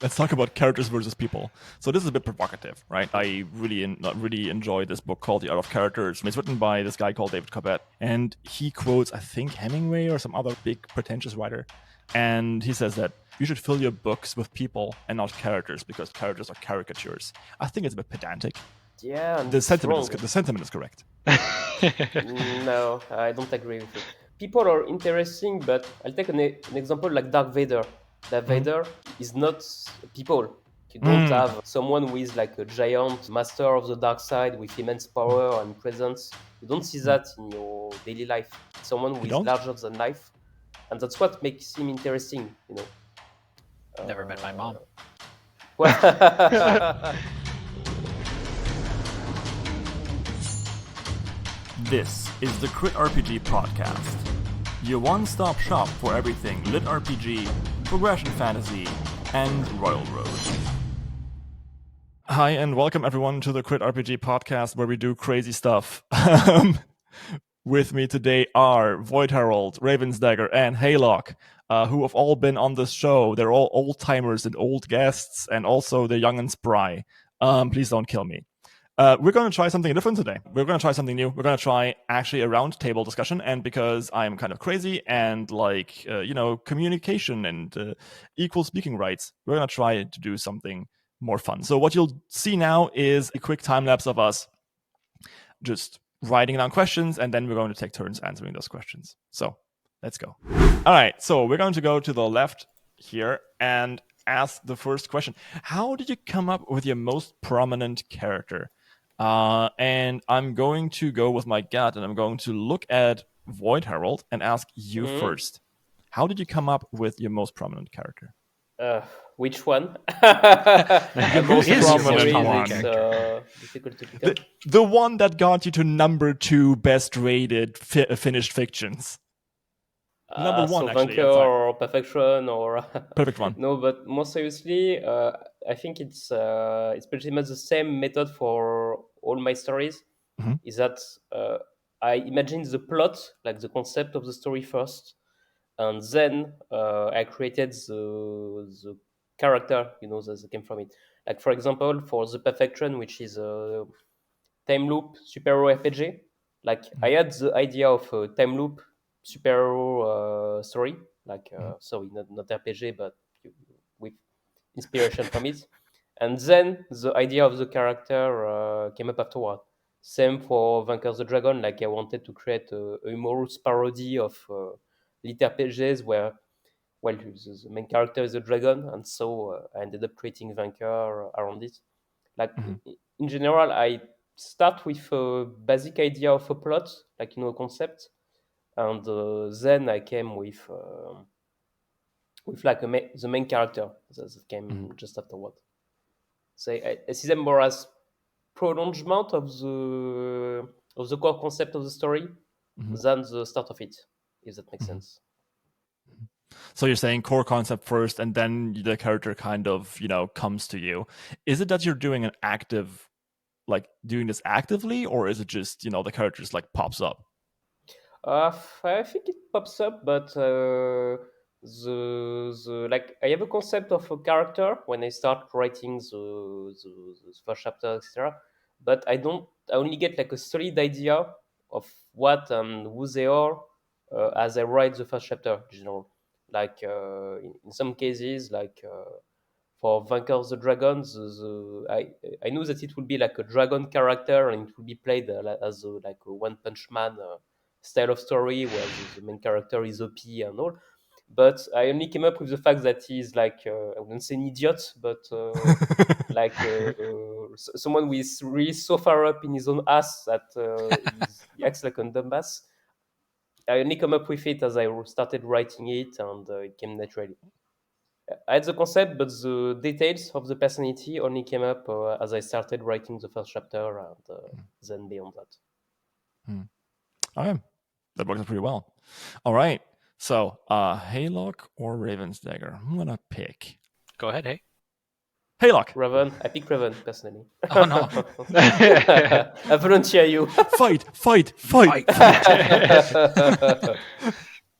Let's talk about characters versus people. So this is a bit provocative, right? I really enjoy this book called The Art of Characters. It's written by this guy called David Cobbett, and he quotes, I think, Hemingway or some other big pretentious writer, and he says that you should fill your books with people and not characters because characters are caricatures. I think it's a bit pedantic. Yeah, The sentiment is correct. No, I don't agree with it. People are interesting, but I'll take an example like Darth Vader. Darth Vader is not people. You don't have someone who is like a giant master of the dark side with immense power and presence. You don't see that in your daily life. Someone who is larger than life, and that's what makes him interesting. Never met my mom. This is the CritRPG podcast, your one-stop shop for everything lit RPG, progression fantasy, and Royalroad. Hi, and welcome everyone to the CritRPG podcast where we do crazy stuff. With me today are VoidHerald, RavensDagger, and Haylock, who have all been on this show. They're all old-timers and old guests, and also they're young and spry. Please don't kill me. We're going to try something different today. We're going to try something new. We're going to try actually a round table discussion. And because I'm kind of crazy and communication and equal speaking rights, we're going to try to do something more fun. So what you'll see now is a quick time lapse of us just writing down questions, and then we're going to take turns answering those questions. So let's go. All right. So we're going to go to the left here and ask the first question. How did you come up with your most prominent character? And I'm going to go with my gut, and I'm going to look at VoidHerald and ask you first. How did you come up with your most prominent character? Which one? The most prominent one. Difficult to pick up. The one that got you to number 2 best rated finished fictions. Number 1, so actually. Vanker or Perfection or Perfect one. No, but more seriously, I think it's pretty much the same method for all my stories. Mm-hmm. Is that I imagine the plot, like the concept of the story first, and then I created the character, that came from it. Like for example, for the Perfection, which is a time loop superhero RPG, like I had the idea of a time loop superhero story, like sorry, not RPG, but with inspiration from it. And then the idea of the character came up afterward. Same for Vanker the Dragon. Like I wanted to create a humorous parody of lit RPGs where, well, the main character is a dragon, and so I ended up creating Vanker around it. Like in general, I start with a basic idea of a plot, like a concept, and then I came with like the main character that came just afterward. So I see them more as prolongement of the core concept of the story than the start of it, if that makes sense. So you're saying core concept first, and then the character kind of, comes to you. Is it that you're doing an active, like doing this actively, or is it just, the character just like pops up? I think it pops up, but the like I have a concept of a character when I start writing the first chapter, etc. But I only get like a solid idea of what and who they are as I write the first chapter in general. Like in some cases, like for Vanker the Dragon, I knew that it would be like a dragon character and it would be played as like a One Punch Man style of story where the main character is OP and all. But I only came up with the fact that he's like, I wouldn't say an idiot, but like someone who is really so far up in his own ass that he acts like a dumbass. I only come up with it as I started writing it, and it came naturally. I had the concept, but the details of the personality only came up as I started writing the first chapter, and then beyond that. Okay, that works out pretty well. All right, so Haylock or RavensDagger? I'm gonna pick. Go ahead, hey. Haylock. Raven. I pick Raven personally. Oh no! I volunteer you. Fight!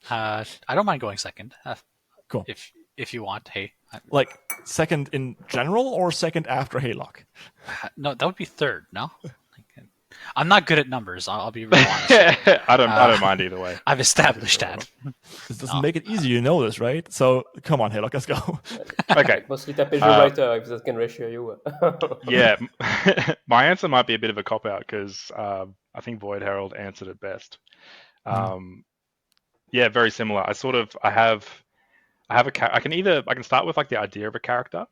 I don't mind going second. Cool. If if you want. Hey, Like second in general or second after Haylock? no, that would be third. No, I'm not good at numbers. I'll be real honest. With you. I don't mind either way. I've established that. This doesn't make it easy, you know this, right? So come on, Haylock, let's go. Okay. Mostly tapage writer if that can ratio you. Yeah, my answer might be a bit of a cop out because I think VoidHerald answered it best. Yeah, very similar. I can start with like the idea of a character,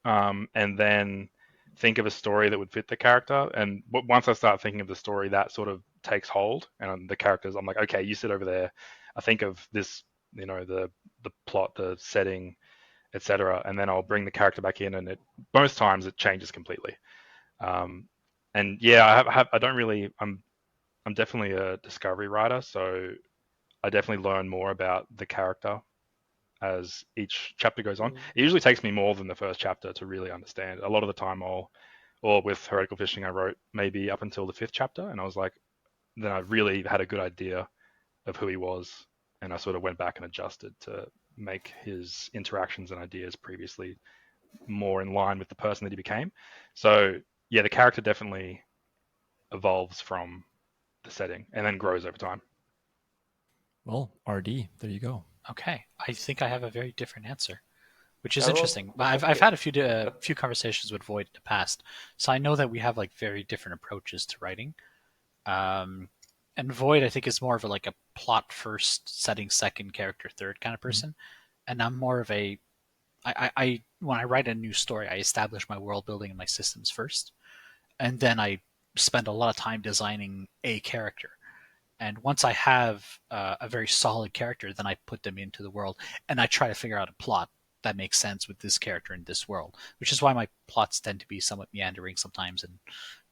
and then think of a story that would fit the character. And once I start thinking of the story, that sort of takes hold, and the characters, I'm like, okay, you sit over there. I think of this, the plot, the setting, etc., and then I'll bring the character back in, and most times it changes completely. And yeah, I'm definitely a discovery writer, so I definitely learn more about the character as each chapter goes on. It usually takes me more than the first chapter to really understand. A lot of the time or with Heretical Fishing, I wrote maybe up until the 5th chapter, and I was like, then I really had a good idea of who he was, and I sort of went back and adjusted to make his interactions and ideas previously more in line with the person that he became. So yeah, the character definitely evolves from the setting and then grows over time. Well, RD, there you go. Okay, I think I have a very different answer, which is interesting. I've had a few conversations with Void in the past, so I know that we have like very different approaches to writing. And Void, I think, is more of a plot first, setting second, character third kind of person, and I'm more of a I when I write a new story, I establish my world building and my systems first, and then I spend a lot of time designing a character. And once I have a very solid character, then I put them into the world, and I try to figure out a plot that makes sense with this character in this world, which is why my plots tend to be somewhat meandering sometimes and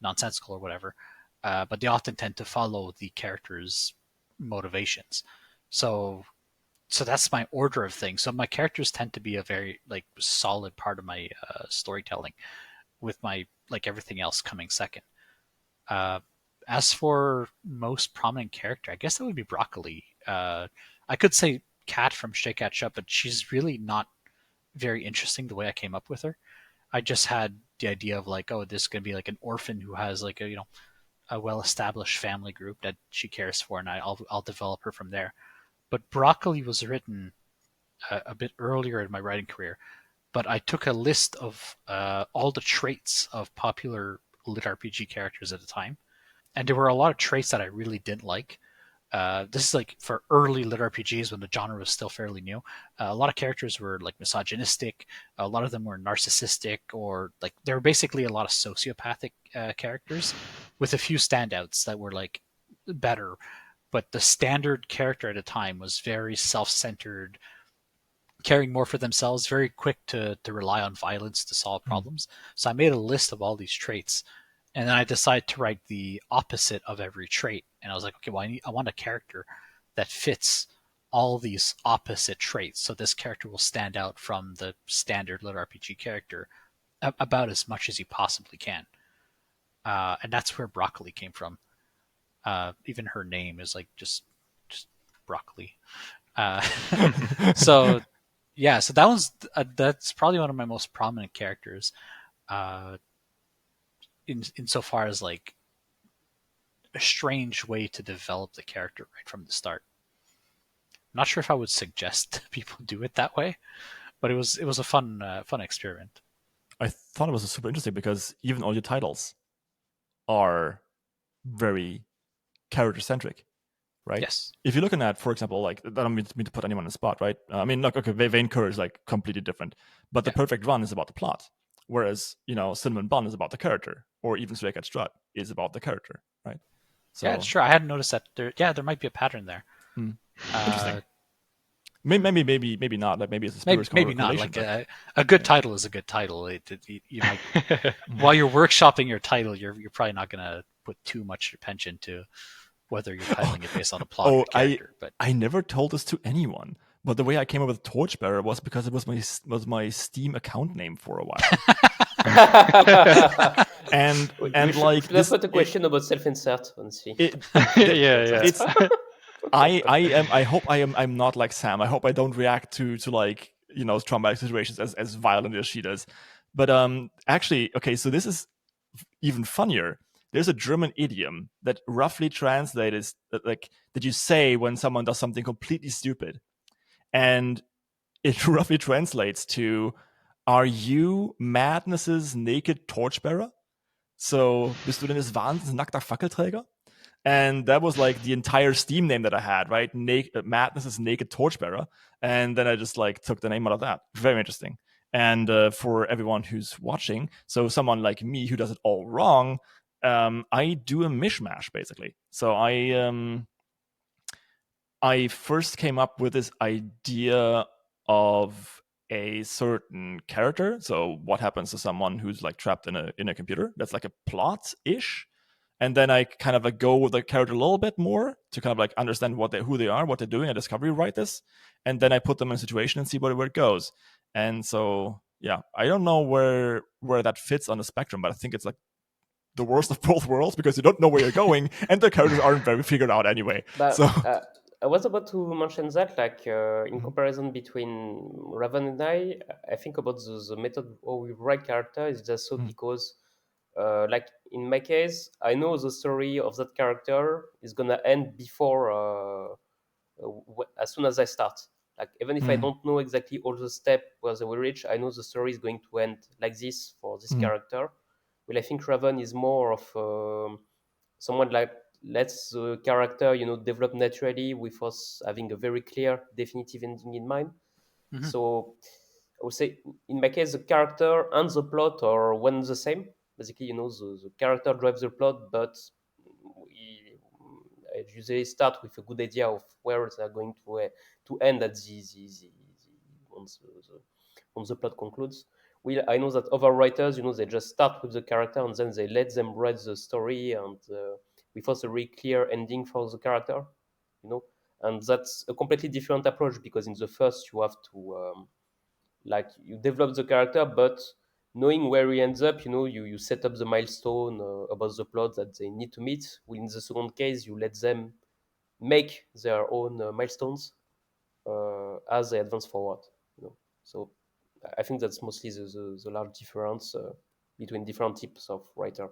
nonsensical or whatever. But they often tend to follow the character's motivations. So that's my order of things. So my characters tend to be a very solid part of my storytelling, with my everything else coming second. As for most prominent character, I guess that would be Broccoli. I could say Kat from Stray Cat Shop, but she's really not very interesting the way I came up with her. I just had the idea of this is going to be an orphan who has a well-established family group that she cares for, and I'll develop her from there. But Broccoli was written a bit earlier in my writing career, but I took a list of all the traits of popular lit RPG characters at the time. And there were a lot of traits that I really didn't like. This is for early lit RPGs when the genre was still fairly new. A lot of characters were misogynistic. A lot of them were narcissistic, or they were basically a lot of sociopathic characters, with a few standouts that were better. But the standard character at the time was very self-centered, caring more for themselves, very quick to rely on violence to solve problems. So I made a list of all these traits. And then I decided to write the opposite of every trait. And I was like, okay, well, I want a character that fits all these opposite traits. So this character will stand out from the standard lit RPG character about as much as he possibly can. And that's where Broccoli came from. Even her name is just Broccoli. So yeah, so that's probably one of my most prominent characters. Insofar as a strange way to develop the character right from the start. I'm not sure if I would suggest people do it that way, but it was a fun experiment. I thought it was super interesting because even all your titles are very character centric, right? Yes. If you're looking at, for example, I don't mean to put anyone on the spot, right? I mean, okay, Vein Courage is completely different, but the Perfect Run is about the plot. Whereas, Cinnamon Bun is about the character, or even Stray Cat Strut is about the character, right? So, yeah, it's true. I hadn't noticed that. There might be a pattern there. Interesting. Maybe not. Maybe it's a maybe not. A good title is a good title. You might, while you're workshopping your title, you're probably not going to put too much attention to whether you're titling it based on a plot or character. But I never told this to anyone. But the way I came up with Torchbearer was because it was my Steam account name for a while. and let's put a question about self-insert and see. Yeah. It's I hope I'm not like Sam. I hope I don't react to traumatic situations as violent as she does. But actually, okay, so this is even funnier. There's a German idiom that roughly translates that you say when someone does something completely stupid, and it roughly translates to, "Are you Madness's naked torchbearer?" So, bist du denn des Wahnsinns nackter Fackelträger? And that was like the entire Steam name that I had, right? Madness's naked torchbearer. And then I just like took the name out of that. Very interesting. And for everyone who's watching, so someone like me who does it all wrong, I do a mishmash basically. So I first came up with this idea of a certain character. So what happens to someone who's like trapped in a computer? That's like a plot-ish. And then I kind of go with the character a little bit more to kind of like understand who they are, what they're doing. I discovery write this, and then I put them in a situation and see where it goes. And so yeah, I don't know where that fits on the spectrum, but I think it's like the worst of both worlds because you don't know where you're going, and the characters aren't very figured out anyway. But so I was about to mention that, like in comparison between Raven and I think about the method how we write character is just so because, like in my case, I know the story of that character is gonna end before as soon as I start. Like even if I don't know exactly all the steps where they will reach, I know the story is going to end like this for this character. Well, I think Raven is more of someone like lets the character develop naturally with us having a very clear definitive ending in mind. So I would say in my case the character and the plot are one and the same. Basically, the character drives the plot, but I usually start with a good idea of where they're going to end at once the plot concludes. I know that other writers, they just start with the character and then they let them write the story and with us a really clear ending for the character, and that's a completely different approach because in the first you have to you develop the character, but knowing where he ends up, you set up the milestone about the plot that they need to meet. In the second case, you let them make their own milestones as they advance forward. So I think that's mostly the large difference between different types of writer.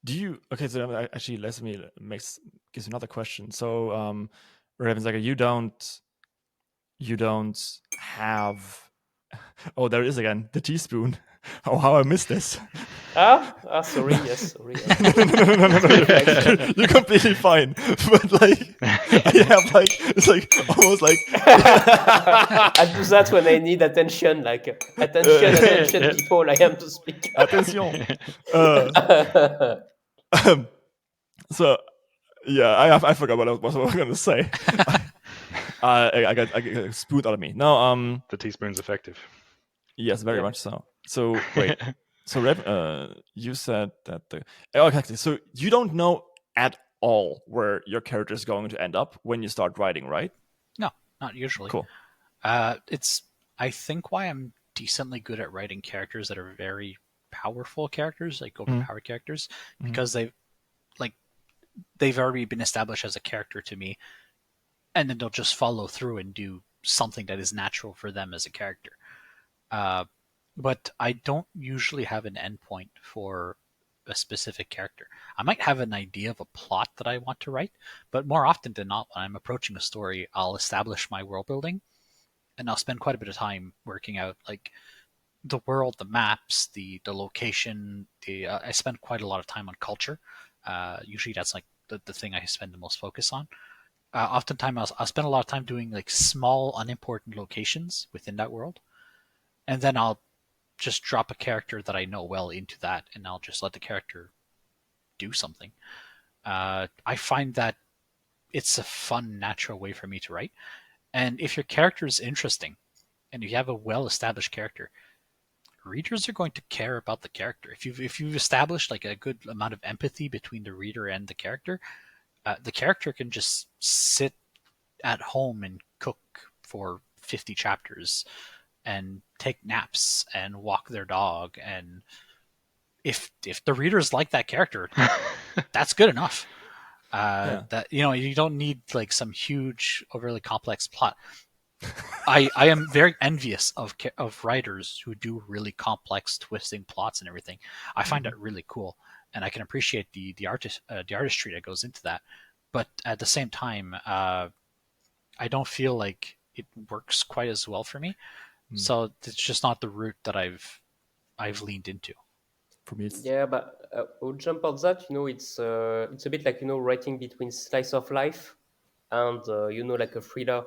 Do you so actually let me gives another question. So RavensDagger, you don't have there it is again, the teaspoon. Oh, how I missed this. Sorry, yes, sorry. No. You're completely fine. But like, I have like, it's like almost like. I do that when I need attention, like attention, people. I am to speak. Attention. So, yeah, I forgot what I was going to say. I got spooned out of me. No, the teaspoon's effective. Yes, very much so. So wait, so you said that exactly. So you don't know at all where your character is going to end up when you start writing, right? No, not usually. Cool. It's I think why I'm decently good at writing characters that are very powerful characters, like overpowered characters, because they've already been established as a character to me, and then they'll just follow through and do something that is natural for them as a character. But I don't usually have an endpoint for a specific character. I might have an idea of a plot that I want to write, but more often than not, when I'm approaching a story, I'll establish my world building, and I'll spend quite a bit of time working out like the world, the maps, the location. I spend quite a lot of time on culture. Usually that's like the thing I spend the most focus on. Oftentimes I'll spend a lot of time doing like small, unimportant locations within that world, and then I'll just drop a character that I know well into that, and I'll just let the character do something. I find that it's a fun, natural way for me to write. And if your character is interesting, and you have a well-established character, readers are going to care about the character. If you've established like a good amount of empathy between the reader and the character can just sit at home and cook for 50 chapters and take naps and walk their dog, and if the readers like that character, that's good enough. That you don't need like some huge overly complex plot. I am very envious of writers who do really complex, twisting plots and everything. I find it really cool, and I can appreciate the artistry that goes into that. But at the same time, I don't feel like it works quite as well for me. So it's just not the route that I've leaned into. For me, it's Yeah, but I'll jump on that. It's a bit like writing between slice of life and like a thriller.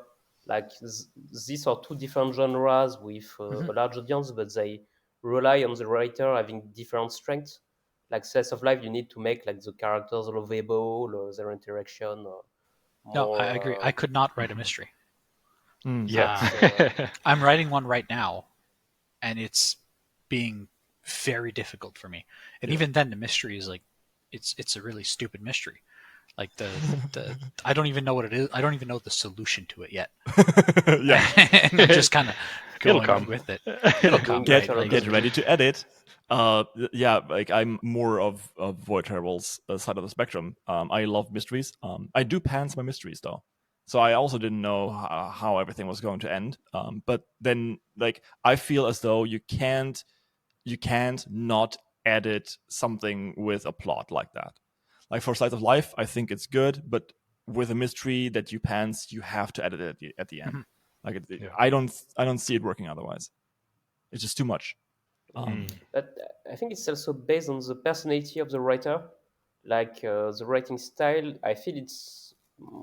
Like these are two different genres with a large audience, but they rely on the writer having different strengths. Like slice of life, you need to make like the characters lovable, their interaction No, I more. agree. I could not write a mystery. Yeah. I'm writing one right now, and it's being very difficult for me. And even then, the mystery is like, it's a really stupid mystery. Like the I don't even know what it is. I don't even know the solution to it yet. yeah. And I'm just kind of It'll going come. with it. It'll come. Get Right? Like, get ready to edit. Yeah, like I'm more of VoidHerald's side of the spectrum. I love mysteries. I do pants my mysteries though, so I also didn't know how everything was going to end. But then like I feel as though you can't not edit something with a plot like that. Like for Slice of Life, I think it's good, but with a mystery that you pants, you have to edit it at the end. Like I don't see it working otherwise. It's just too much. But I think it's also based on the personality of the writer, like the writing style. I feel it's,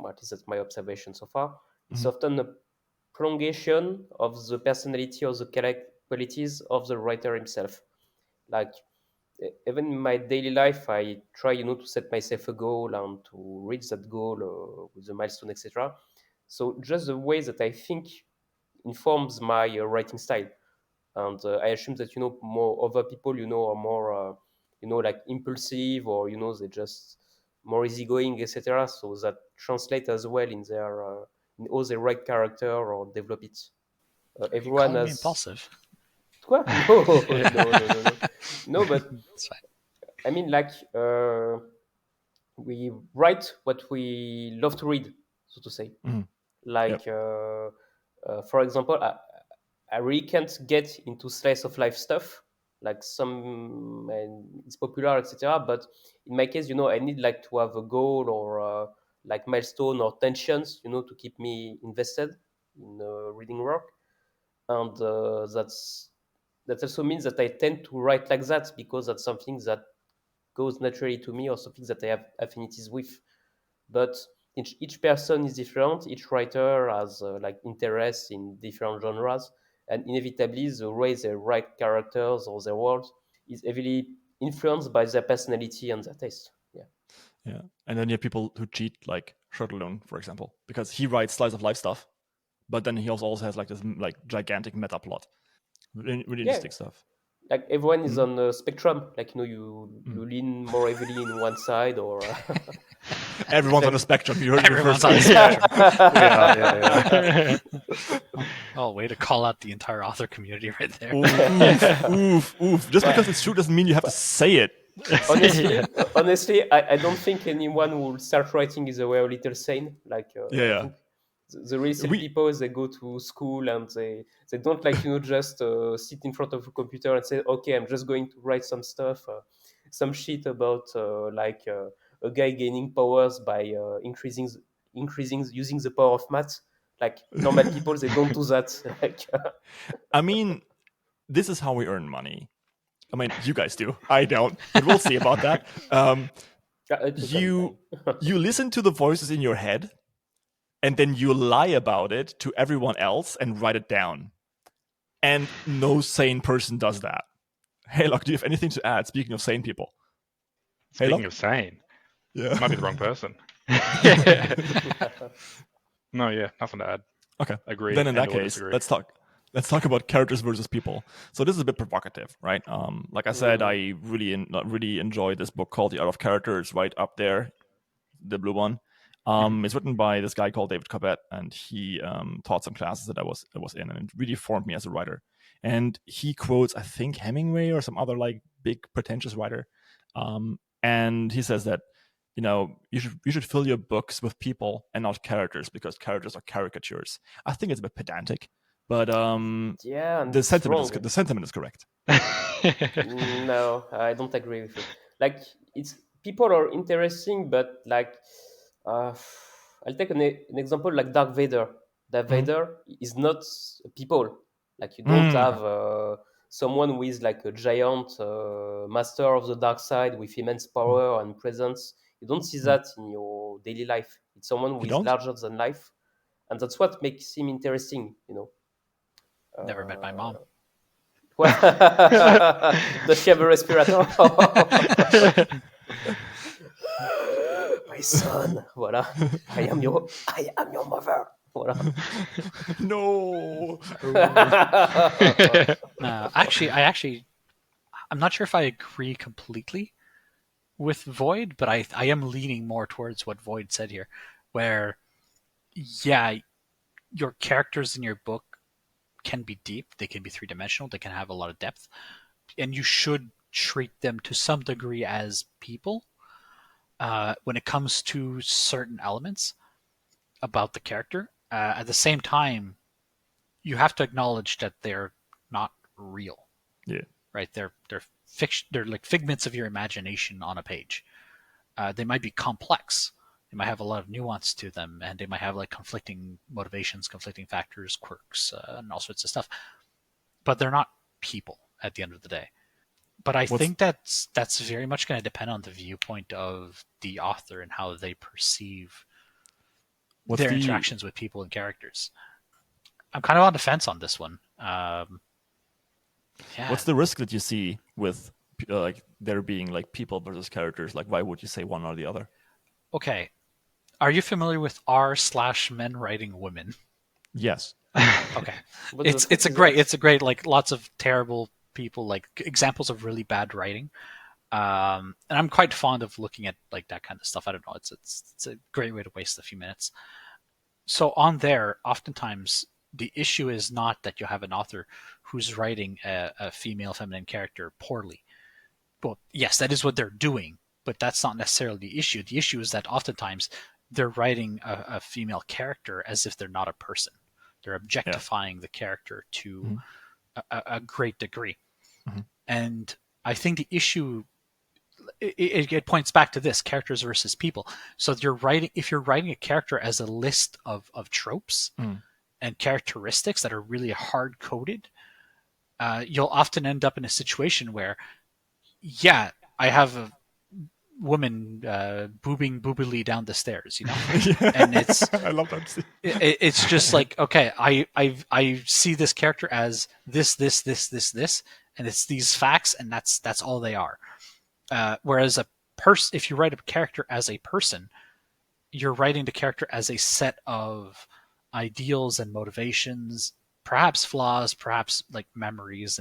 at least that's my observation so far. It's often a prolongation of the personality or the qualities of the writer himself. Like even in my daily life, I try, to set myself a goal and to reach that goal with a milestone, etc. So just the way that I think informs my writing style. And I assume that more other people are more like impulsive, or they just more easygoing, etc. So that translate as well in their in how they write character or develop it. are you Everyone calling me has impulsive? quoi? No, no, but It's fine. I mean, like we write what we love to read, so to say. Like Yep. for example, I really can't get into slice of life stuff. Like some, and it's popular, etc. But in my case, I need like to have a goal or like milestone or tensions, to keep me invested in reading work. And that also means that I tend to write like that because that's something that goes naturally to me or something that I have affinities with. But each person is different. Each writer has like interests in different genres, and inevitably the way they write characters or their worlds is heavily influenced by their personality and their taste. Yeah. Yeah. And then you have people who cheat, like Shirtlung, for example, because he writes slice of life stuff, but then he also has like this like gigantic meta plot. Really Yeah. interesting stuff. Like everyone is on a spectrum. Like you lean more heavily in one side, or Everyone's on a spectrum. You heard it Everyone's first. on the spectrum. Yeah. Oh, way to call out the entire author community right there. Oof. Just because it's true doesn't mean you have to say it. honestly, I don't think anyone will start writing his way a little sane. Like I think the really silly people, they go to school and they don't like just sit in front of a computer and say, okay, I'm just going to write some stuff, some shit about a guy gaining powers by increasing using the power of math. Like normal people, they don't do that. Like, I mean, this is how we earn money. I mean, you guys do. I don't, but we'll see about that. You listen to the voices in your head, and then you lie about it to everyone else and write it down. And no sane person does that. Haylock, do you have anything to add? Speaking of sane people. Speaking Haylock? of sane, Yeah. might be the wrong person. No, yeah, nothing to add. Okay. Agree. Then in that or case, disagree. let's talk about characters versus people. So this is a bit provocative, right? Like I said, I really enjoy this book called The Art of Character. It's right up there, the blue one. It's written by this guy called David Cobbett, and he taught some classes that I was in, and it really formed me as a writer. And he quotes, I think, Hemingway or some other like big pretentious writer, and he says that you should fill your books with people and not characters, because characters are caricatures. I think it's a bit pedantic, but Yeah, and the it's sentiment wrong. the sentiment is correct. No, I don't agree with it. Like, it's people are interesting, but like, I'll take an example like Darth Vader. Darth Vader is not people. Like, you don't have someone who is like a giant master of the dark side with immense power and presence. You don't see that in your daily life. It's someone who You is don't? larger than life, and that's what makes him interesting. Never met my mom. Well, does she have a respirator? My son, voilà. I am your mother. Voilà. No. I'm not sure if I agree completely with Void, but I am leaning more towards what Void said here, where, yeah, your characters in your book can be deep, they can be three-dimensional, they can have a lot of depth, and you should treat them to some degree as people when it comes to certain elements about the character. At the same time, you have to acknowledge that they're not real. Yeah. Right? They're fiction. They're like figments of your imagination on a page. They might be complex. They might have a lot of nuance to them, and they might have like conflicting motivations, conflicting factors, quirks, and all sorts of stuff. But they're not people at the end of the day. But I think that's very much going to depend on the viewpoint of the author and how they perceive their interactions with people and characters. I'm kind of on the fence on this one. Yeah. What's the risk that you see with like there being like people versus characters? Like, why would you say one or the other? Okay. Are you familiar with r/men writing women? Yes. Okay. It's a great like lots of terrible people, like examples of really bad writing. And I'm quite fond of looking at like that kind of stuff. I don't know. It's a great way to waste a few minutes. So on there, oftentimes the issue is not that you have an author who's writing a female feminine character poorly. Well, yes, that is what they're doing, but that's not necessarily the issue. The issue is that oftentimes they're writing a female character as if they're not a person. They're objectifying the character to a great degree. And I think the issue, it points back to this, characters versus people. So if you're writing a character as a list of tropes and characteristics that are really hard-coded, you'll often end up in a situation where, yeah, I have a woman boobing boobily down the stairs, and it's I love that scene. It's just like, okay, I see this character as this, and it's these facts, and that's all they are. Whereas if you write a character as a person, you're writing the character as a set of ideals and motivations, perhaps flaws, perhaps like memories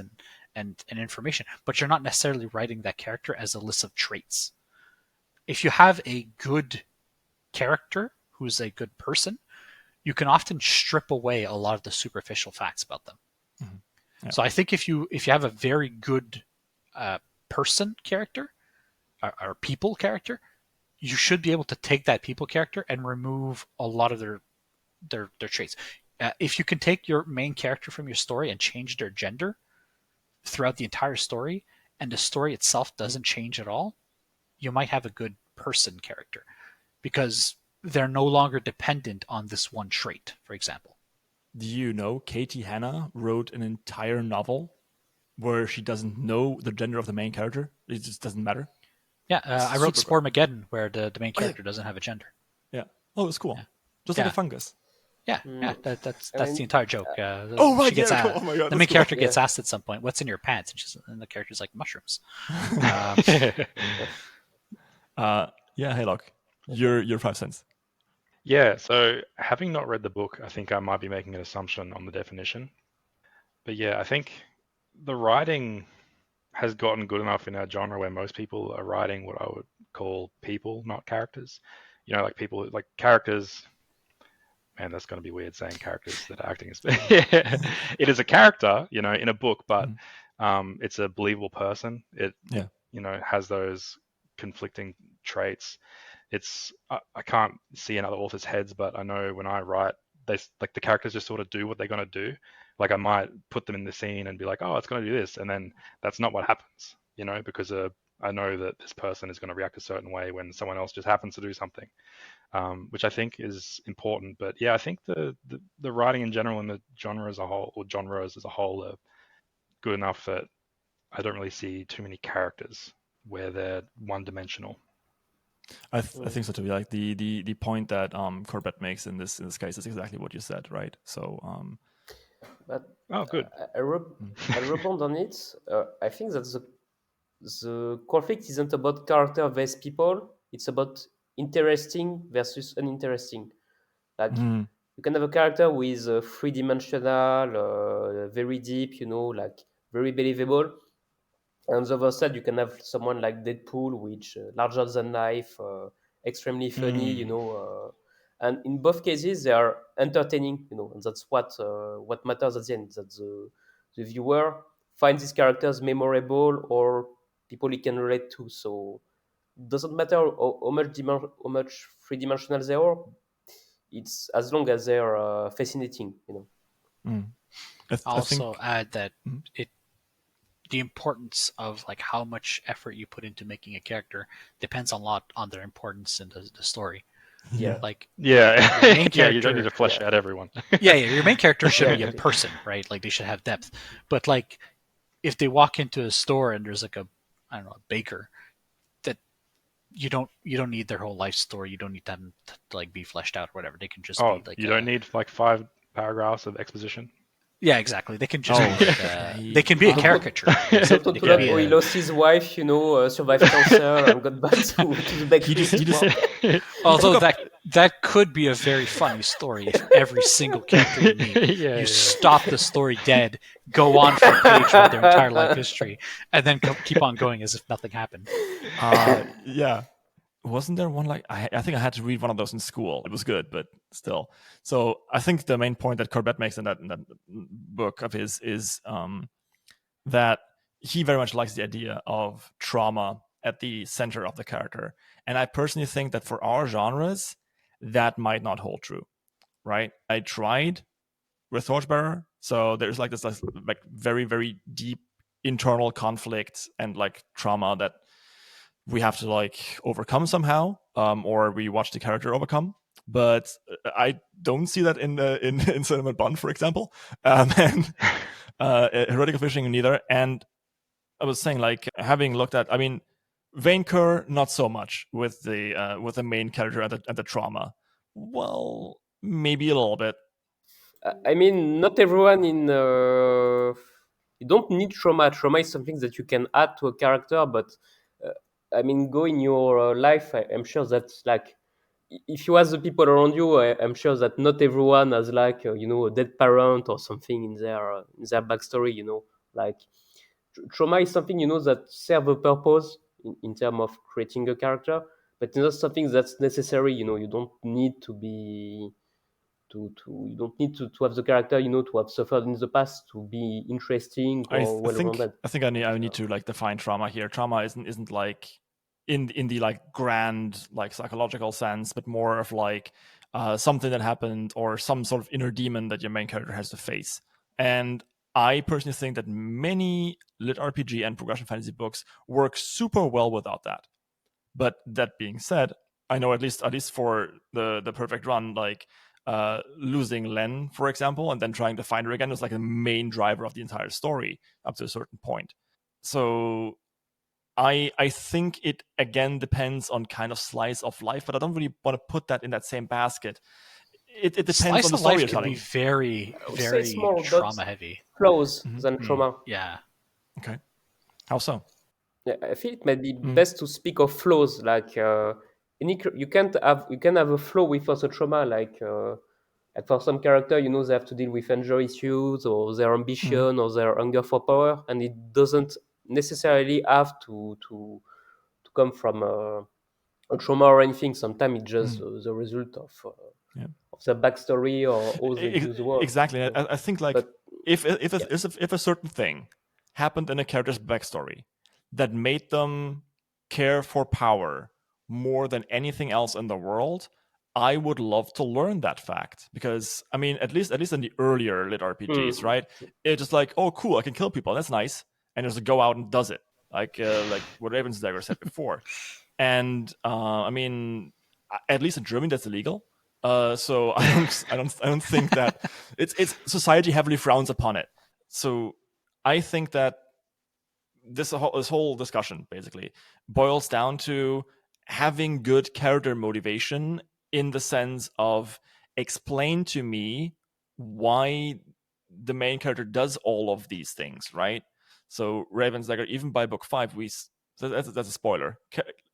and information, but you're not necessarily writing that character as a list of traits. If you have a good character who's a good person, you can often strip away a lot of the superficial facts about them. Yeah. So I think if you have a very good person character or people character, you should be able to take that people character and remove a lot of their traits. If you can take your main character from your story and change their gender throughout the entire story, and the story itself doesn't change at all, you might have a good person character, because they're no longer dependent on this one trait, for example. Do you know Katie Hanna wrote an entire novel where she doesn't know the gender of the main character? It just doesn't matter? Yeah, I wrote Spormageddon, where the main character doesn't have a gender. Yeah. Oh, it's cool. Yeah. Just like a fungus. Yeah, that's the entire joke. Right, she gets oh my God, the main character gets asked at some point, "What's in your pants?" And the character's like, "Mushrooms." Yeah, Haylock, your 5 cents. Yeah, so having not read the book, I think I might be making an assumption on the definition. But yeah, I think the writing has gotten good enough in our genre where most people are writing what I would call people, not characters. Like people, like characters. Man, that's going to be weird saying characters that are acting as. It is a character, in a book, but it's a believable person. It, has those conflicting traits. it's I can't see in other authors' heads, but I know when I write, they like the characters just sort of do what they're gonna do. Like I might put them in the scene and be like, oh, it's gonna do this, and then that's not what happens, because I know that this person is going to react a certain way when someone else just happens to do something, which I think is important. But yeah, I think the writing in general and the genre as a whole, or genres as a whole, are good enough that I don't really see too many characters where they're one-dimensional. I think so too. Like the point that Corbett makes in this case is exactly what you said, right? So But good. I rebound on it. I think that the conflict isn't about character versus people. It's about interesting versus uninteresting. Like you can have a character who is three-dimensional, very deep, like very believable. And on the other side, you can have someone like Deadpool, which larger than life, extremely funny, and in both cases they are entertaining, and that's what matters at the end. That the viewer finds these characters memorable or people he can relate to. So it doesn't matter how much three-dimensional they are. It's as long as they're fascinating, I'll also add that the importance of like how much effort you put into making a character depends a lot on their importance in the story. Yeah. Like yeah, your main character, you don't need to flesh out everyone. yeah, your main character should be a person, right? Like they should have depth. But like if they walk into a store and there's like a baker, that you don't need their whole life story. You don't need them to like be fleshed out or whatever. They can just be like you don't need like 5 paragraphs of exposition. Yeah, exactly. They can just they can be a caricature. He lost his wife, survived cancer, and got back to the bakery. Although that could be a very funny story if every single character you meet, stop the story dead, go on for a page with their entire life history, and then keep on going as if nothing happened. Yeah. Wasn't there one like I think I had to read one of those in school. It was good, but still. So I think the main point that Corbett makes in that book of his is that he very much likes the idea of trauma at the center of the character. And I personally think that for our genres, that might not hold true, right? I tried with Torchbearer, so there's like this like very, very deep internal conflict and like trauma that we have to like overcome somehow, or we watch the character overcome. But I don't see that in Cinnamon Bun, for example, and Heretical Fishing neither. And I was saying, like, having looked at, Vainkur, not so much with the main character and the trauma. Well, maybe a little bit. Not everyone you don't need trauma. Trauma is something that you can add to a character, but go in your life. I'm sure that like if you ask the people around you, I'm sure that not everyone has like a dead parent or something in their backstory. Like trauma is something that serve a purpose in terms of creating a character, but it's not something that's necessary. You don't need to be. You don't need to have the character, to have suffered in the past to be interesting or well-rounded. I think I need to like define trauma here. Trauma isn't like in the like grand like psychological sense, but more of like something that happened or some sort of inner demon that your main character has to face. And I personally think that many lit RPG and progression fantasy books work super well without that. But that being said, I know at least for the perfect run, like losing Len, for example, and then trying to find her again was like the main driver of the entire story up to a certain point. So I think it again depends on kind of slice of life, but I don't really want to put that in that same basket. It depends slice on the of life storytelling. Can be very, very trauma heavy. Flaws than trauma. Yeah. Okay. How so? Yeah, I feel it might be best to speak of flaws. Like you can have a flaw without a trauma. Like for some character, they have to deal with anger issues or their ambition or their hunger for power, and it doesn't necessarily have to come from a trauma or anything. Sometimes it's just the result of the backstory or how they do the work. Exactly. I think like if a certain thing happened in a character's backstory that made them care for power more than anything else in the world, I would love to learn that fact, because I mean, at least in the earlier lit RPGs, right? It's just like, oh, cool, I can kill people. That's nice, and just go out and does it, like what RavensDagger said before. And I mean, at least in Germany, that's illegal. So I don't think that it's society heavily frowns upon it. So I think that this whole discussion basically boils down to having good character motivation, in the sense of explain to me why the main character does all of these things, right? So RavensDagger, even by book 5, that's a spoiler.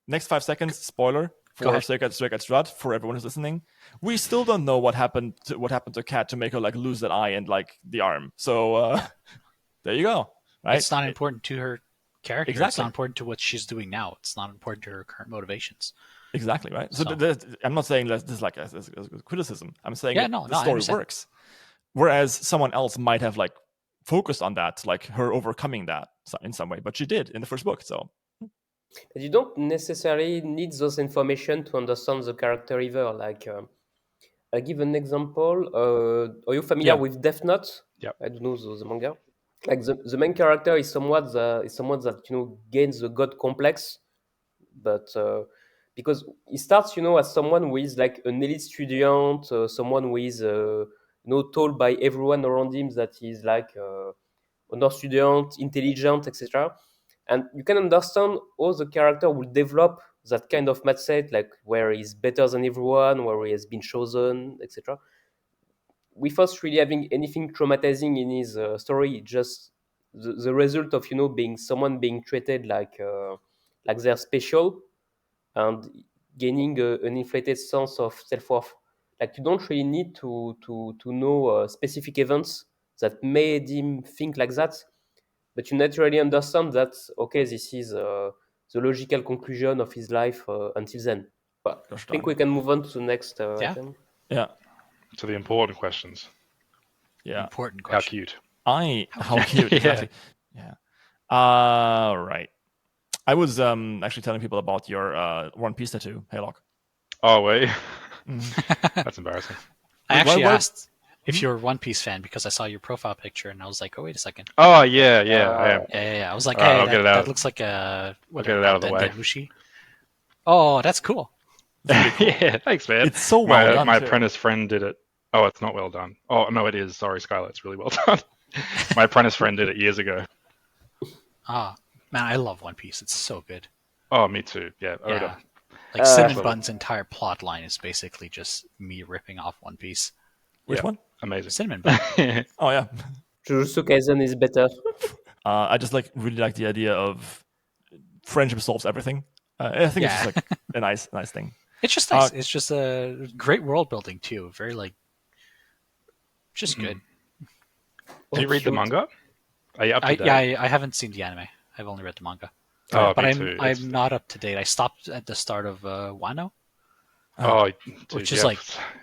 Next 5 seconds, spoiler for Sacred Strut, for everyone who's listening. We still don't know what happened to Kat to make her like lose that eye and like the arm. So there you go. Right? It's not important to her character. Exactly. It's not important to what she's doing now. It's not important to her current motivations. Exactly, right? So I'm not saying that this is like a criticism. I'm saying the story works. Whereas someone else might have like focused on that, like her overcoming that in some way, but she did in the first book. So, but you don't necessarily need those information to understand the character either. Like, I give an example. Are you familiar with Death Note? Yeah. I don't know the manga. Like the main character is someone that gains the god complex, but because he starts as someone who is like an elite student, someone who is told by everyone around him that he's like honor student, intelligent, etc. And you can understand how the character will develop that kind of mindset, like where he's better than everyone, where he has been chosen, etc. Without really having anything traumatizing in his story, just the result of someone being treated like they're special, and gaining an inflated sense of self-worth. Like, you don't really need to know specific events that made him think like that, but you naturally understand that, okay, this is the logical conclusion of his life until then. But I think we can move on to the next item. Yeah. So the important questions. Yeah. Important question. How cute. How cute, exactly. Yeah. Right. I was actually telling people about your One Piece tattoo, Haylock. Oh, wait. That's embarrassing. I actually asked if you're a One Piece fan because I saw your profile picture and I was like, oh, wait a second. Oh, yeah, I am. Yeah. I was like, hey, that looks like I'll get it out of the way. Mushi. Oh, that's cool. Cool. Yeah, thanks, man. It's so well done. My apprentice friend did it. Oh, it's not well done. Oh, no, it is. Sorry, Skylar. It's really well done. My apprentice friend did it years ago. Ah, man, I love One Piece. It's so good. Oh, me too. Yeah, Oda. Like Cinnamon Bun's entire plot line is basically just me ripping off One Piece. Which one? Amazing. Cinnamon Bun. Oh yeah. Jujutsu Kaisen is better. I just really like the idea of friendship solves everything. I think it's just like a nice thing. It's just nice. It's just a great world building too. Very like, just good. Did you read the manga? Are you up to date? Yeah, I haven't seen the anime. I've only read the manga. But I'm not up to date. I stopped at the start of Wano. Oh, dude, which is like,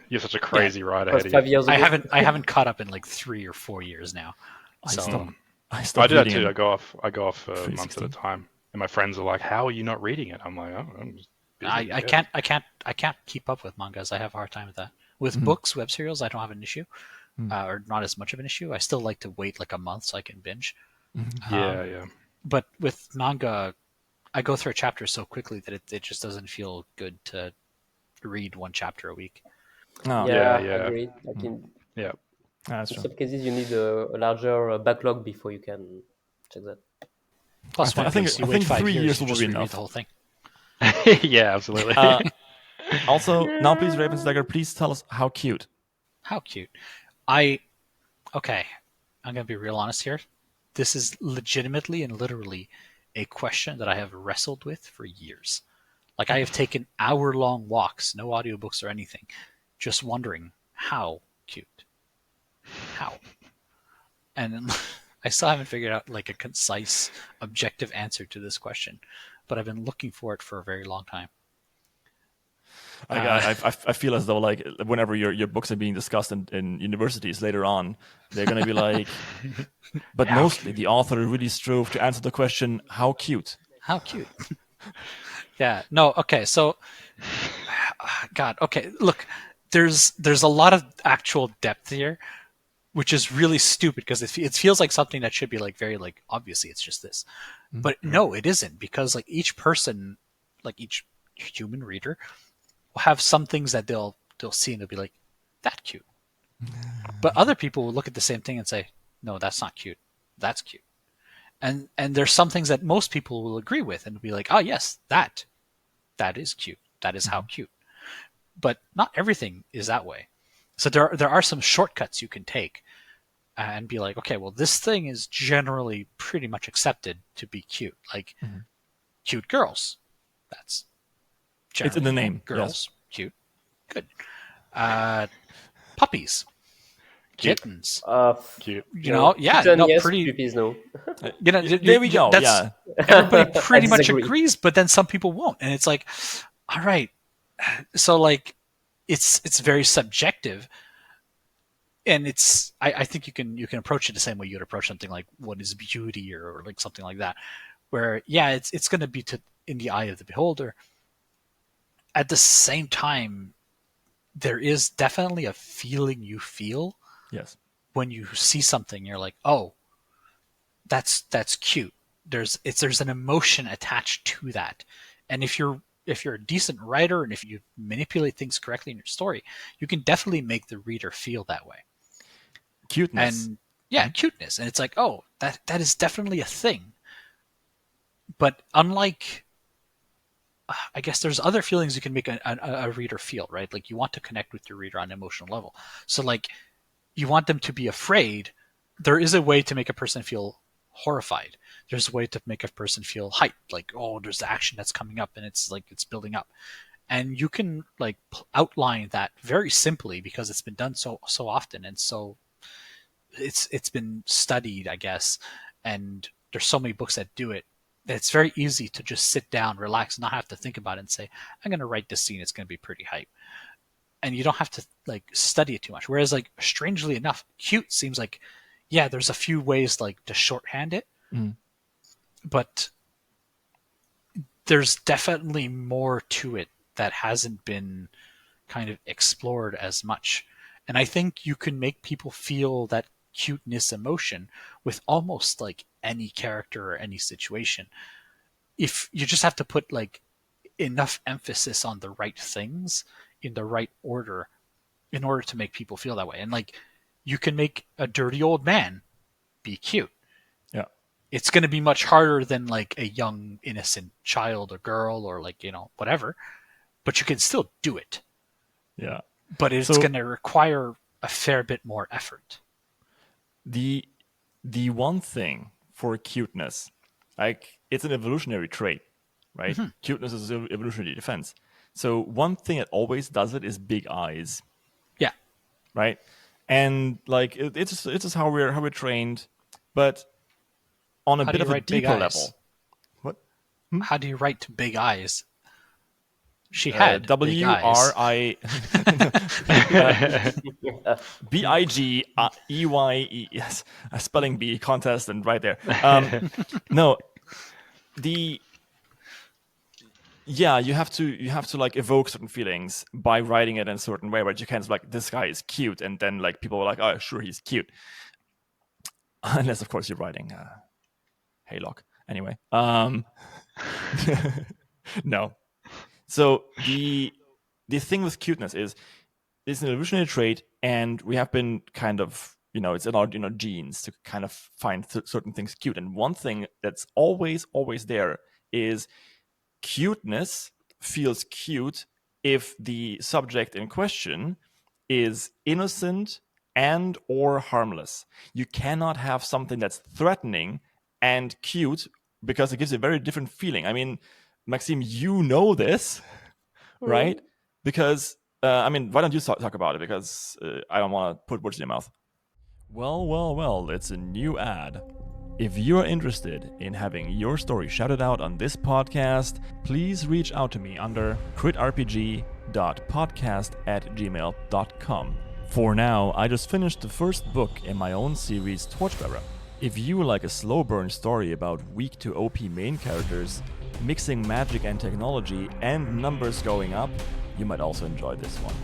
you're such a crazy ride ahead of 5 you. years ago. I haven't caught up in like 3 or 4 years now. I do that too. I go off months at a time, and my friends are like, "How are you not reading it?" I'm like, "Oh, I'm just busy." I can't keep up with mangas. I have a hard time with that. With books, web serials, I don't have an issue, or not as much of an issue. I still like to wait like a month so I can binge. Yeah. But with manga, I go through a chapter so quickly that it just doesn't feel good to read one chapter a week. Oh. Yeah. Agreed. Like in some cases, you need a larger backlog before you can check that. Plus, I think 3 years will be enough. The whole thing. Yeah, absolutely. Also, now please, RavensDagger, please tell us how cute. How cute. Okay, I'm going to be real honest here. This is legitimately and literally a question that I have wrestled with for years. Like, I have taken hour-long walks, no audiobooks or anything, just wondering how cute. How? And I still haven't figured out like a concise, objective answer to this question, but I've been looking for it for a very long time. I feel as though like whenever your books are being discussed in universities later on, they're going to be like, but mostly the author really strove to answer the question, how cute? How cute? Yeah. No. Okay. So, God. Okay. Look, there's a lot of actual depth here, which is really stupid because it feels like something that should be like very like obviously it's just this, but no, it isn't, because like each person, like each human reader, will have some things that they'll see and they'll be like, that cute, but other people will look at the same thing and say, no, that's not cute, that's cute. And there's some things that most people will agree with and be like, oh yes, that is cute. That is how cute. But not everything is that way. So there are some shortcuts you can take and be like, okay, well, this thing is generally pretty much accepted to be cute. Like cute girls. That's generally it's in the name. Girls, yes. Cute, good. Puppies. Kittens, Cute. You know, yeah, kitten, no, yes, pretty. puppies, no. You know, There we go. Yeah, everybody pretty much disagree. agrees, but then some people won't, and it's like, all right, so like, it's very subjective, and it's I think you can approach it the same way you'd approach something like what is beauty or like something like that, where yeah, it's going to be in the eye of the beholder. At the same time, there is definitely a feeling you feel. yes. When you see something, you're like, oh, that's cute. There's an emotion attached to that, and if you're a decent writer and if you manipulate things correctly in your story, you can definitely make the reader feel that way. Cuteness. And yeah, cuteness, and it's like, oh, that is definitely a thing. But unlike, I guess there's other feelings you can make a reader feel, right? Like you want to connect with your reader on an emotional level. So like, you want them to be afraid. There is a way to make a person feel horrified. There's a way to make a person feel hyped, like, oh, there's the action that's coming up and it's like it's building up. And you can like outline that very simply because it's been done so often, and so it's been studied, I guess, and there's so many books that do it. It's very easy to just sit down, relax, not have to think about it and say, I'm going to write this scene, it's going to be pretty hype. And you don't have to like study it too much. Whereas like, strangely enough, cute seems like, yeah, there's a few ways like to shorthand it, but there's definitely more to it that hasn't been kind of explored as much. And I think you can make people feel that cuteness emotion with almost like any character or any situation. If you just have to put like enough emphasis on the right things in the right order in order to make people feel that way. And like, you can make a dirty old man be cute. Yeah. It's going to be much harder than like a young innocent child or girl or like, you know, whatever, but you can still do it. Yeah. But it's going to require a fair bit more effort. The one thing for cuteness, like, it's an evolutionary trait, right? Cuteness is an evolutionary defense. So one thing that always does it is big eyes. Yeah. Right? And like, it's just how we're trained, but on a bit of a deeper level. What? How do you write big eyes? She had W-R-I B-I-G-E-Y-E. Yes, a spelling bee contest, and right there. No, you have to like evoke certain feelings by writing it in a certain way, but you can't like, this guy is cute, and then like people are like, oh, sure, he's cute, unless of course you're writing Haylock. Anyway, no. So the thing with cuteness is it's an evolutionary trait, and we have been kind of, it's in our genes to kind of find certain things cute. And one thing that's always there is cuteness feels cute if the subject in question is innocent and or harmless. You cannot have something that's threatening and cute because it gives a very different feeling. I mean, Maxime, you know this, right? Because, why don't you talk about it? Because I don't want to put words in your mouth. Well, it's a new ad. If you're interested in having your story shouted out on this podcast, please reach out to me under critrpg.podcast@gmail.com. For now, I just finished the first book in my own series, Torchbearer. If you like a slow burn story about weak to OP main characters, mixing magic and technology, and numbers going up, you might also enjoy this one.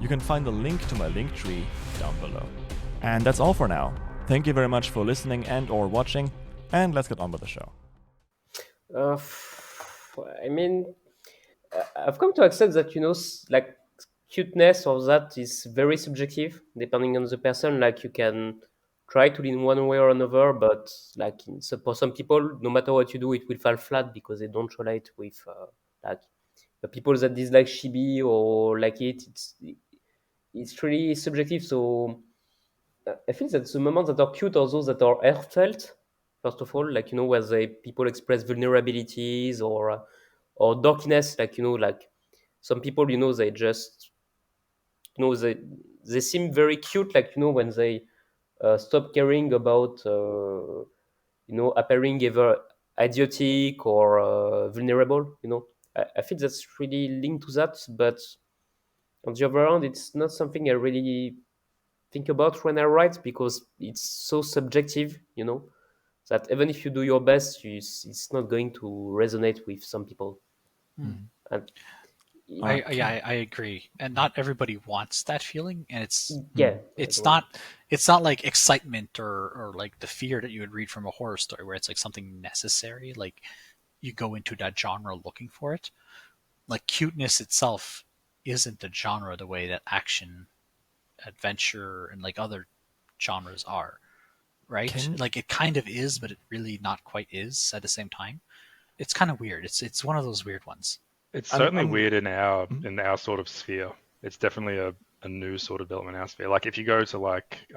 You can find the link to my link tree down below. And that's all for now. Thank you very much for listening and or watching, and let's get on with the show. I mean, I've come to accept that, like cuteness or that is very subjective depending on the person. Like you can try to lean one way or another, but like for some people, no matter what you do, it will fall flat because they don't relate with like the people that dislike chibi or like it. It's really subjective. So I feel that the moments that are cute are those that are heartfelt. First of all, like where people express vulnerabilities or darkness, like like some people, they just they seem very cute, like when they stop caring about appearing ever idiotic or vulnerable. I feel that's really linked to that, but on the other hand, it's not something I really think about when I write because it's so subjective, that even if you do your best, it's not going to resonate with some people. And I agree, and not everybody wants that feeling, and yeah, it's not like excitement or like the fear that you would read from a horror story where it's like something necessary, like you go into that genre looking for it. Like cuteness itself isn't a genre the way that action, adventure, and like other genres are, right? Like it kind of is, but it really not quite is at the same time. It's kind of weird. It's one of those weird ones. It's certainly weird in our sort of sphere. It's definitely a new sort of development in our sphere. Like if you go to like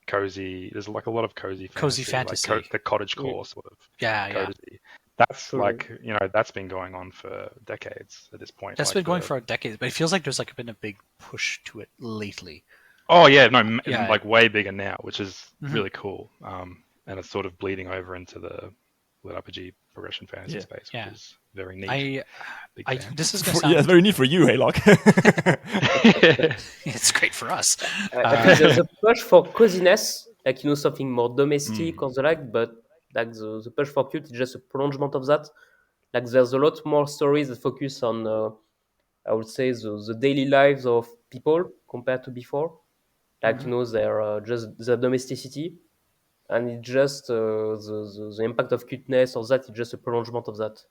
cozy, there's like a lot of cozy fantasy. Like the cottagecore sort of cozy. Yeah. That's true. Like that's been going on for decades at this point. That's been going for decades, but it feels like there's like been a big push to it lately. Oh yeah, no, like way bigger now, which is really cool. And it's sort of bleeding over into the lit RPG progression fantasy space, which is very neat. This is gonna sound... it's very neat for you, Haylock. It's great for us. There's a push for coziness, like something more domestic or the like, but like the push for cute is just a prolongement of that. Like there's a lot more stories that focus on I would say the daily lives of people compared to before. Like their just their domesticity, and it's just the impact of cuteness or that is just a prolongement of that.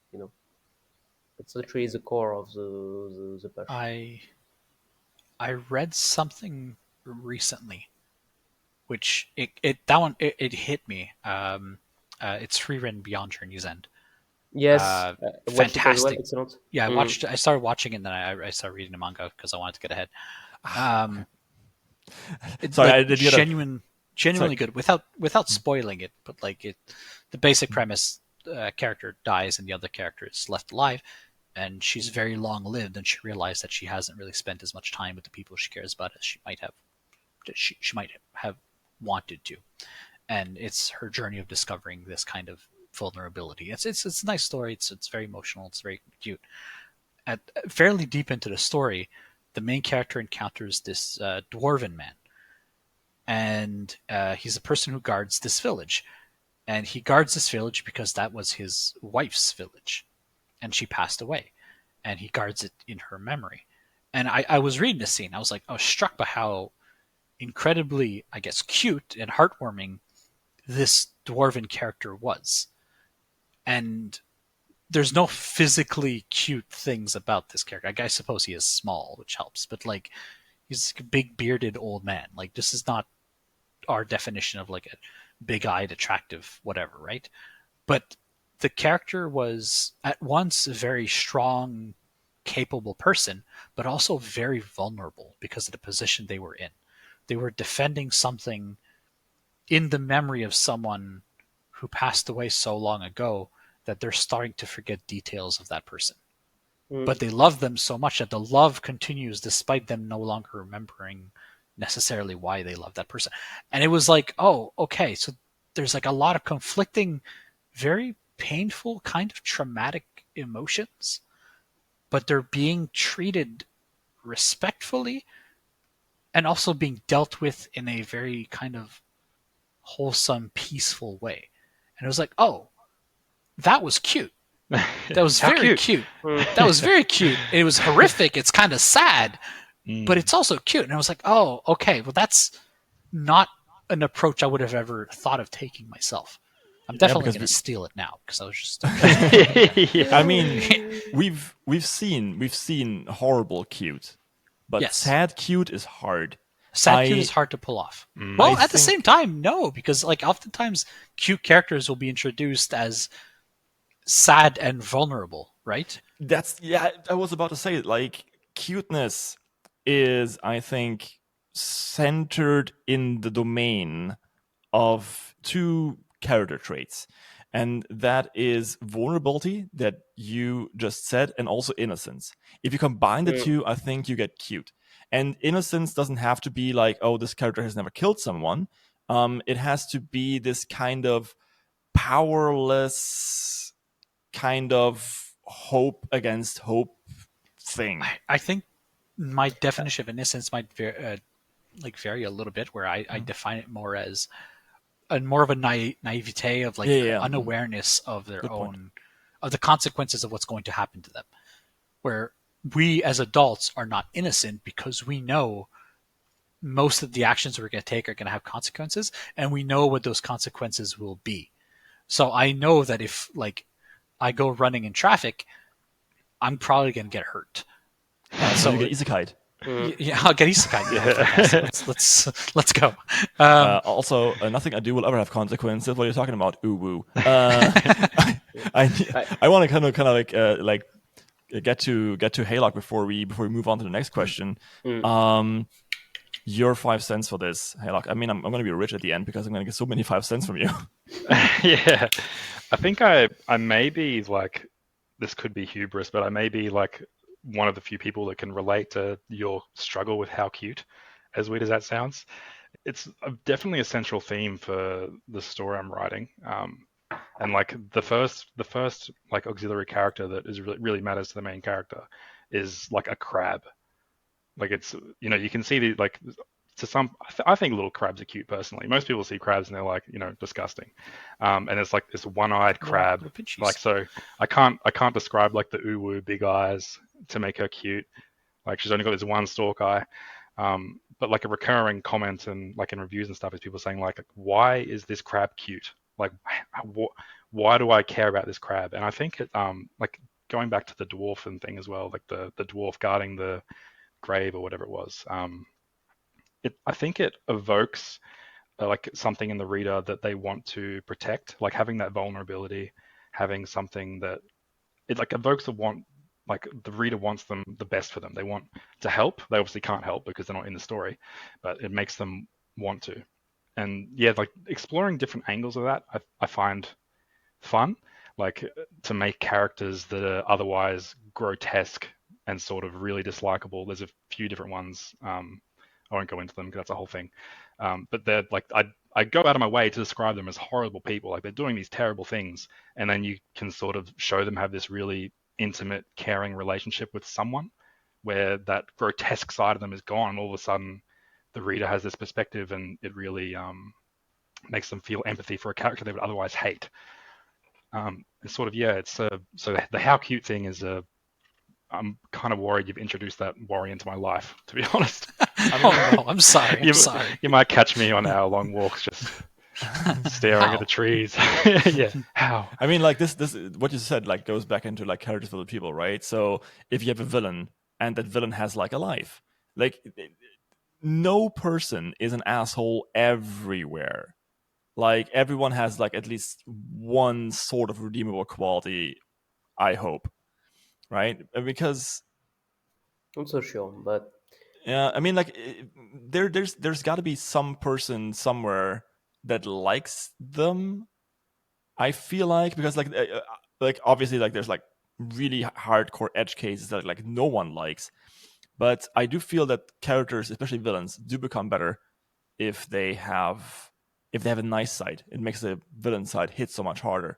It's literally the core of the push. I read something recently, which it hit me. It's free written Beyond Journey's End. Yes, fantastic. Excellent. Yeah, I started watching it, and then I started reading the manga because I wanted to get ahead. It's genuinely good without spoiling it, but like the basic premise: character dies and the other character is left alive, and she's very long lived, and she realized that she hasn't really spent as much time with the people she cares about as she might have wanted to, and it's her journey of discovering this kind of vulnerability. It's a nice story. It's very emotional. It's very cute. Fairly deep into the story, the main character encounters this dwarven man, and he's a person who guards this village, and he guards this village because that was his wife's village, and she passed away, and he guards it in her memory. And I was reading this scene. I was struck by how incredibly, I guess, cute and heartwarming this dwarven character was. And there's no physically cute things about this character. I suppose he is small, which helps, but like he's a big bearded old man. Like this is not our definition of like a big-eyed, attractive whatever, right? But the character was at once a very strong, capable person, but also very vulnerable because of the position they were in. They were defending something in the memory of someone who passed away so long ago that they're starting to forget details of that person. But they love them so much that the love continues despite them no longer remembering necessarily why they love that person. And it was like, oh, okay, so there's like a lot of conflicting, very painful, kind of traumatic emotions, but they're being treated respectfully and also being dealt with in a very kind of wholesome, peaceful way. And it was like, oh, that was cute. That was very cute. That was very cute. It was horrific. It's kind of sad, but it's also cute. And I was like, oh, okay, well, that's not an approach I would have ever thought of taking myself. I'm definitely going to steal it now because I was just. I mean, we've seen horrible cute, but sad cute is hard. Sad cute is hard to pull off. Well, at the same time, no, because like oftentimes cute characters will be introduced as sad and vulnerable, right? I was about to say, like, cuteness is, I think, centered in the domain of two character traits, and that is vulnerability that you just said, and also innocence. If you combine the two, I think you get cute. And innocence doesn't have to be like, oh, this character has never killed someone. It has to be this kind of powerless, kind of hope against hope thing. I think my definition of innocence might vary a little bit, where I define it more as more of a naivete of unawareness of their own, of the consequences of what's going to happen to them. Where we as adults are not innocent because we know most of the actions we're going to take are going to have consequences, and we know what those consequences will be. So I know that if I go running in traffic, I'm probably going to get hurt. So you get isekai'd. Yeah, I'll get isekai'd. Yeah. Let's go. Also, nothing I do will ever have consequences. What are you talking about? Ooh woo. I want to kind of like get to Haylock before we move on to the next question. Your 5 cents for this, Haylock. I mean, I'm going to be rich at the end because I'm going to get so many 5 cents from you. Yeah, I think I may be like, this could be hubris, but I may be like one of the few people that can relate to your struggle with how cute, as weird as that sounds. It's definitely a central theme for the story I'm writing. And like the first like auxiliary character that is really matters to the main character is like a crab. Like it's, you can see the like to some. I think little crabs are cute personally. Most people see crabs and they're like, disgusting. And it's like this one-eyed crab. Like, so I can't describe like the uwu big eyes to make her cute. Like she's only got this one stalk eye. But like a recurring comment and like in reviews and stuff is people saying like, why is this crab cute? Like, why do I care about this crab? And I think it like going back to the dwarf and thing as well, like the dwarf guarding the grave or whatever it was. I think it evokes like something in the reader that they want to protect, like having that vulnerability, having something that it like evokes a want, like the reader wants them the best for them. They want to help. They obviously can't help because they're not in the story, but it makes them want to. And yeah, like exploring different angles of that, I find fun, like to make characters that are otherwise grotesque and sort of really dislikable. There's a few different ones. I won't go into them because that's a whole thing. But they're like, I go out of my way to describe them as horrible people. Like they're doing these terrible things. And then you can sort of show them have this really intimate, caring relationship with someone where that grotesque side of them is gone. And all of a sudden the reader has this perspective and it really makes them feel empathy for a character they would otherwise hate. It's sort of, yeah, it's so the how cute thing is I'm kind of worried you've introduced that worry into my life, to be honest. I'm sorry. You might catch me on our long walks just staring at the trees. Yeah. How? I mean, like this what you said like goes back into like characters for the people, right? So if you have a villain and that villain has like a life, like no person is an asshole everywhere. Like everyone has like at least one sort of redeemable quality, I hope. Right? Because I'm so sure, but yeah, I mean, like there's got to be some person somewhere that likes them. I feel like because like obviously like there's like really hardcore edge cases that like no one likes, but I do feel that characters, especially villains, do become better if they have a nice side. It makes the villain side hit so much harder.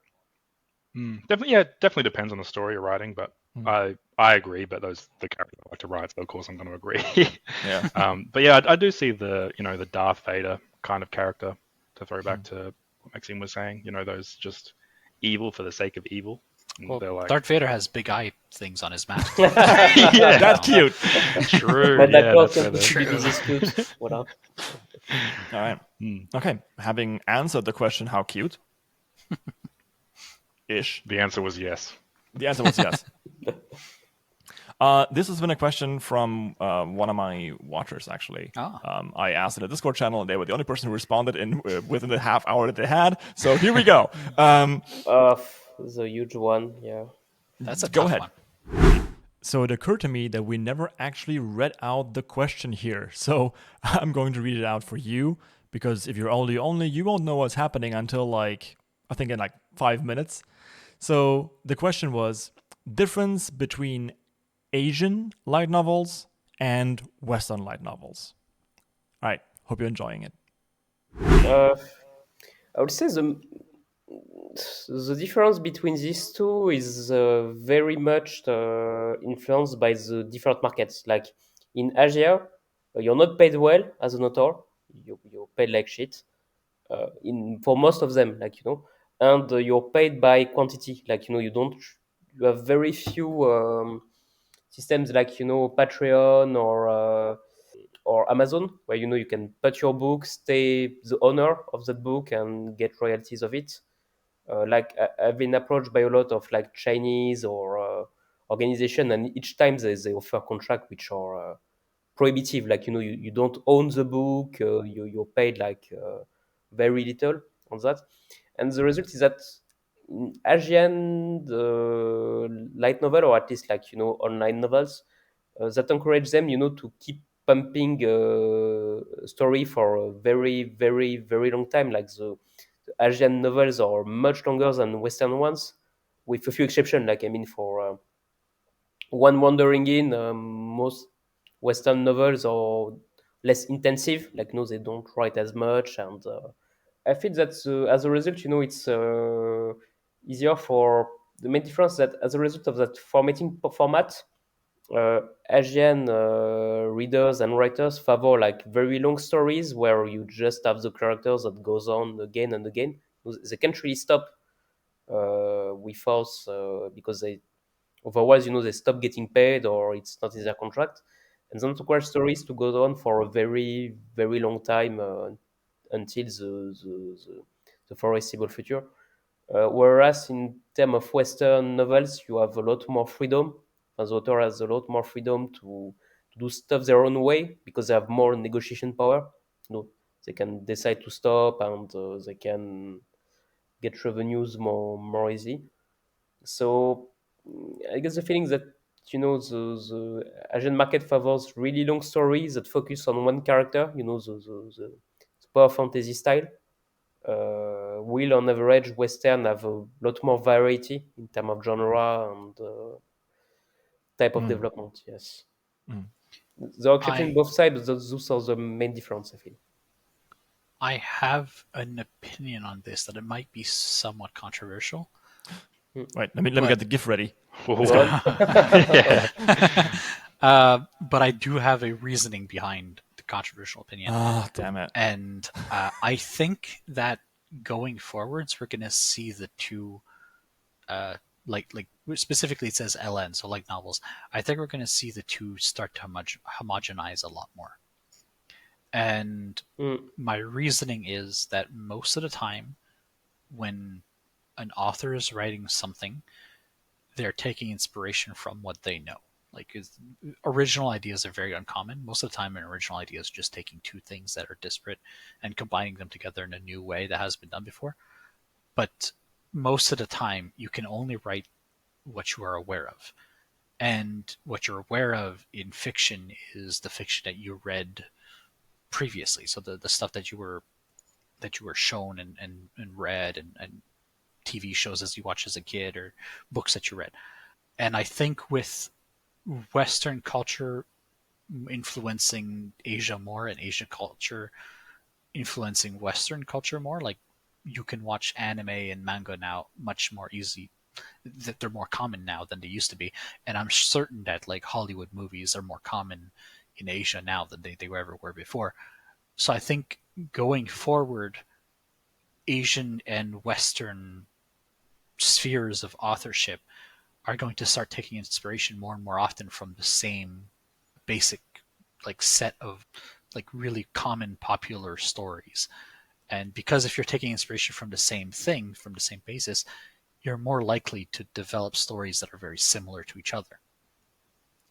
Definitely depends on the story you're writing, but I agree. But the characters I like to write, so of course I'm going to agree. Yeah. But yeah, I do see the the Darth Vader kind of character to throw back to what Maxime was saying. Those just evil for the sake of evil. Well, they're like, Darth Vader has big eye things on his mask. yeah, That's cute. True. But that Yeah, was that's completely True. this cute. What up? All right. Okay. Having answered the question, how cute? Ish. the answer was yes. The answer was yes. This has been a question from one of my watchers, actually. Oh. I asked in a Discord channel, and they were the only person who responded within the half hour that they had. So here we go. The huge one, yeah. That's a Go tough ahead. one. So it occurred to me that we never actually read out the question here. So I'm going to read it out for you, because if you're only, you won't know what's happening until I think in 5 minutes. So the question was, difference between Asian light novels and Western light novels. All right, hope you're enjoying it. I would say the difference between these two is very much influenced by the different markets. Like in Asia, you're not paid well as an author. You're paid like shit. For most of them, and you're paid by quantity. You have very few systems like Patreon or Amazon, where you can put your book, stay the owner of that book, and get royalties of it. I've been approached by a lot of Chinese or organization, and each time they offer contract which are prohibitive. You don't own the book, you're paid very little on that, and the result is that in Asian light novel, or at least online novels, that encourage them to keep pumping story for a very very very long time. The Asian novels are much longer than Western ones, with a few exceptions. For one wandering in, most Western novels are less intensive. No, they don't write as much, and I feel that as a result, it's easier for the main difference that as a result of that format, uh, Asian readers and writers favor very long stories where you just have the characters that goes on again and again. They can't really stop with us because they otherwise they stop getting paid or it's not in their contract, and then to require stories to go on for a very very long time until the foreseeable future. Whereas in terms of Western novels, you have a lot more freedom. And the author has a lot more freedom to do stuff their own way because they have more negotiation power. They can decide to stop, and they can get revenues more easy. So I guess the feeling that the Asian market favors really long stories that focus on one character. The power fantasy style. Will on average Western have a lot more variety in terms of genre and type of development. Yes, there are exceptions in both sides, but those are the main difference, I feel. I have an opinion on this that it might be somewhat controversial. Right, let me get the GIF ready. Yeah. But I do have a reasoning behind the controversial opinion. Ah, damn it. And I think that going forwards, we're going to see the two, like specifically it says LN, so like novels. I think we're going to see the two start to homogenize a lot more. And my reasoning is that most of the time when an author is writing something, they're taking inspiration from what they know. Original ideas are very uncommon. Most of the time, an original idea is just taking two things that are disparate and combining them together in a new way that has been done before. But most of the time, you can only write what you are aware of. And what you're aware of in fiction is the fiction that you read previously. So the stuff that you were shown and read and TV shows as you watched as a kid or books that you read. And I think with Western culture influencing Asia more and Asian culture influencing Western culture more, you can watch anime and manga now much more easy. That they're more common now than they used to be. And I'm certain that Hollywood movies are more common in Asia now than they ever were before. So I think going forward, Asian and Western spheres of authorship are going to start taking inspiration more and more often from the same basic like set of like really common popular stories. And because if you're taking inspiration from the same thing, from the same basis, you're more likely to develop stories that are very similar to each other.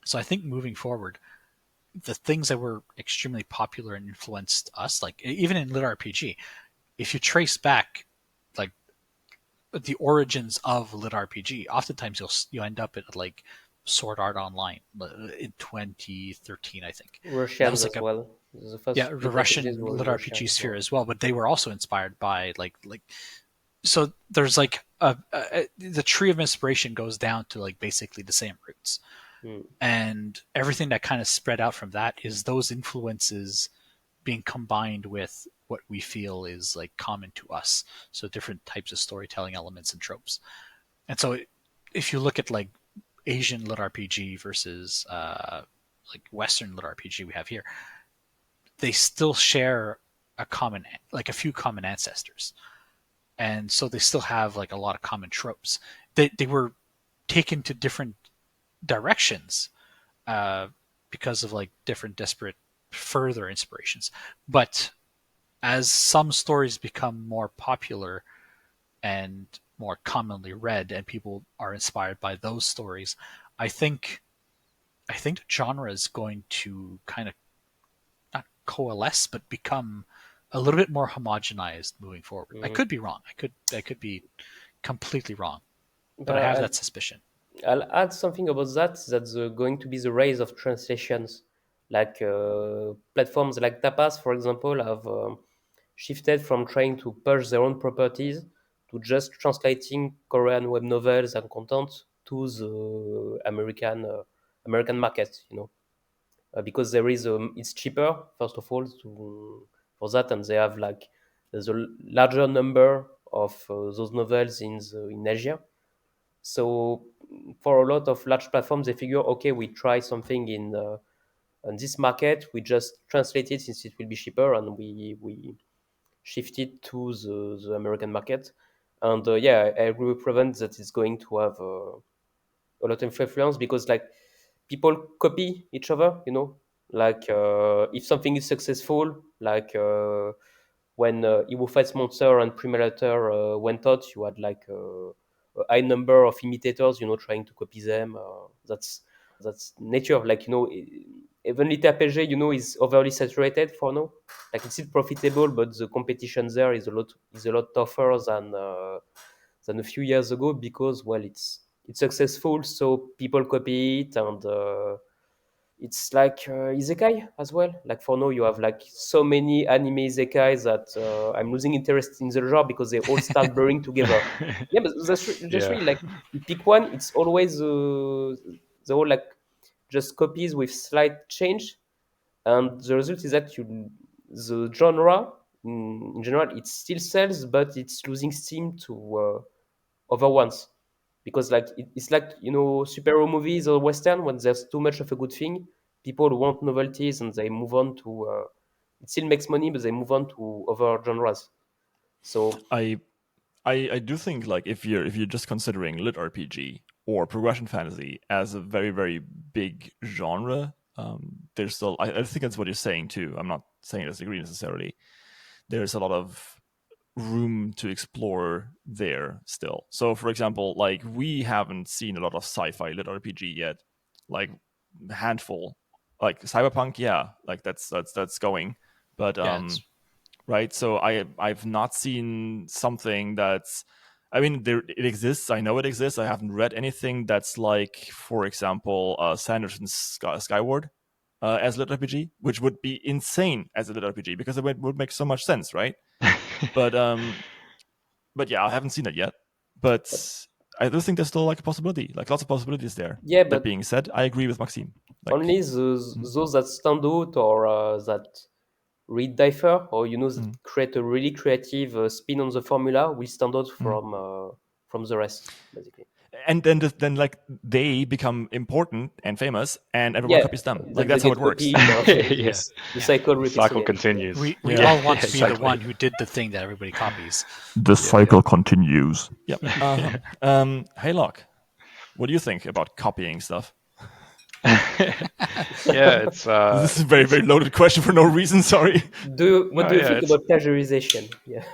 So I think moving forward, the things that were extremely popular and influenced us, like even in lit RPG, if you trace back like the origins of lit RPG, oftentimes you end up at like Sword Art Online in 2013, I think. Russians as well. The first the Russian lit RPG sphere as well, but they were also inspired by like so there's like the tree of inspiration goes down to like basically the same roots. And everything that kind of spread out from that is those influences being combined with what we feel is like common to us. So different types of storytelling elements and tropes. And so if you look at like Asian lit RPG versus like Western lit RPG we have here, they still share a few common ancestors. And so they still have like a lot of common tropes. They were taken to different directions because of like different disparate further inspirations. But as some stories become more popular and more commonly read and people are inspired by those stories, I think the genre is going to kind of not coalesce but become a little bit more homogenized moving forward. I could be wrong. I could be completely wrong. But I have that suspicion. I'll add something about that. That's going to be the rise of translations. Like platforms like Tapas, for example, have shifted from trying to push their own properties to just translating Korean web novels and content to the American market. Because there is it's cheaper first of all for that, and they have like there's a larger number of those novels in Asia. So for a lot of large platforms, they figure, okay, we try something in this market, we just translate it since it will be cheaper, and we shift it to the American market. And yeah, I agree with Raven that it's going to have a lot of influence because like people copy each other, like if something is successful, like when Evo Fights Monster and Premalator went out, you had like a high number of imitators, trying to copy them. That's nature. Like, even Lit RPG, is overly saturated for now. Like it's still profitable, but the competition there is a lot tougher than a few years ago because well, it's successful, so people copy it, and it's like isekai as well. Like for now, you have like so many anime isekais that I'm losing interest in the genre because they all start blurring together. Yeah, but that's really like you pick one, it's always the whole like just copies with slight change, and the result is that the genre in general it still sells, but it's losing steam to other ones because like it's like superhero movies or western. When there's too much of a good thing, people want novelties and they move on to it still makes money, but they move on to other genres. So I do think like if you're just considering lit RPG or progression fantasy as a very, very big genre, there's still I think that's what you're saying too. I'm not saying I disagree necessarily. There's a lot of room to explore there still. So for example, like we haven't seen a lot of sci-fi lit RPG yet. Like a handful. Like Cyberpunk, yeah, like that's going. But right, so I've not seen something that's it exists. I know it exists. I haven't read anything that's like, for example, Sanderson's Skyward as lit RPG, which would be insane as a lit RPG because it would make so much sense, right? But yeah, I haven't seen it yet. But I do think there's still like a possibility, like lots of possibilities there. Yeah, that but being said, I agree with Maxime. Like, only those that stand out or that read differ or that create a really creative spin on the formula will stand out from the rest, basically. and then like they become important and famous, and everyone copies them. Like that's how it works. Yeah. The cycle repeats Cycle again. continues. We all want to be the one who did the thing that everybody copies. The cycle continues. Yep. Haylock, what do you think about copying stuff? Yeah, it's this is a very, very loaded question for no reason. Sorry. What do you think about plagiarization? Yeah.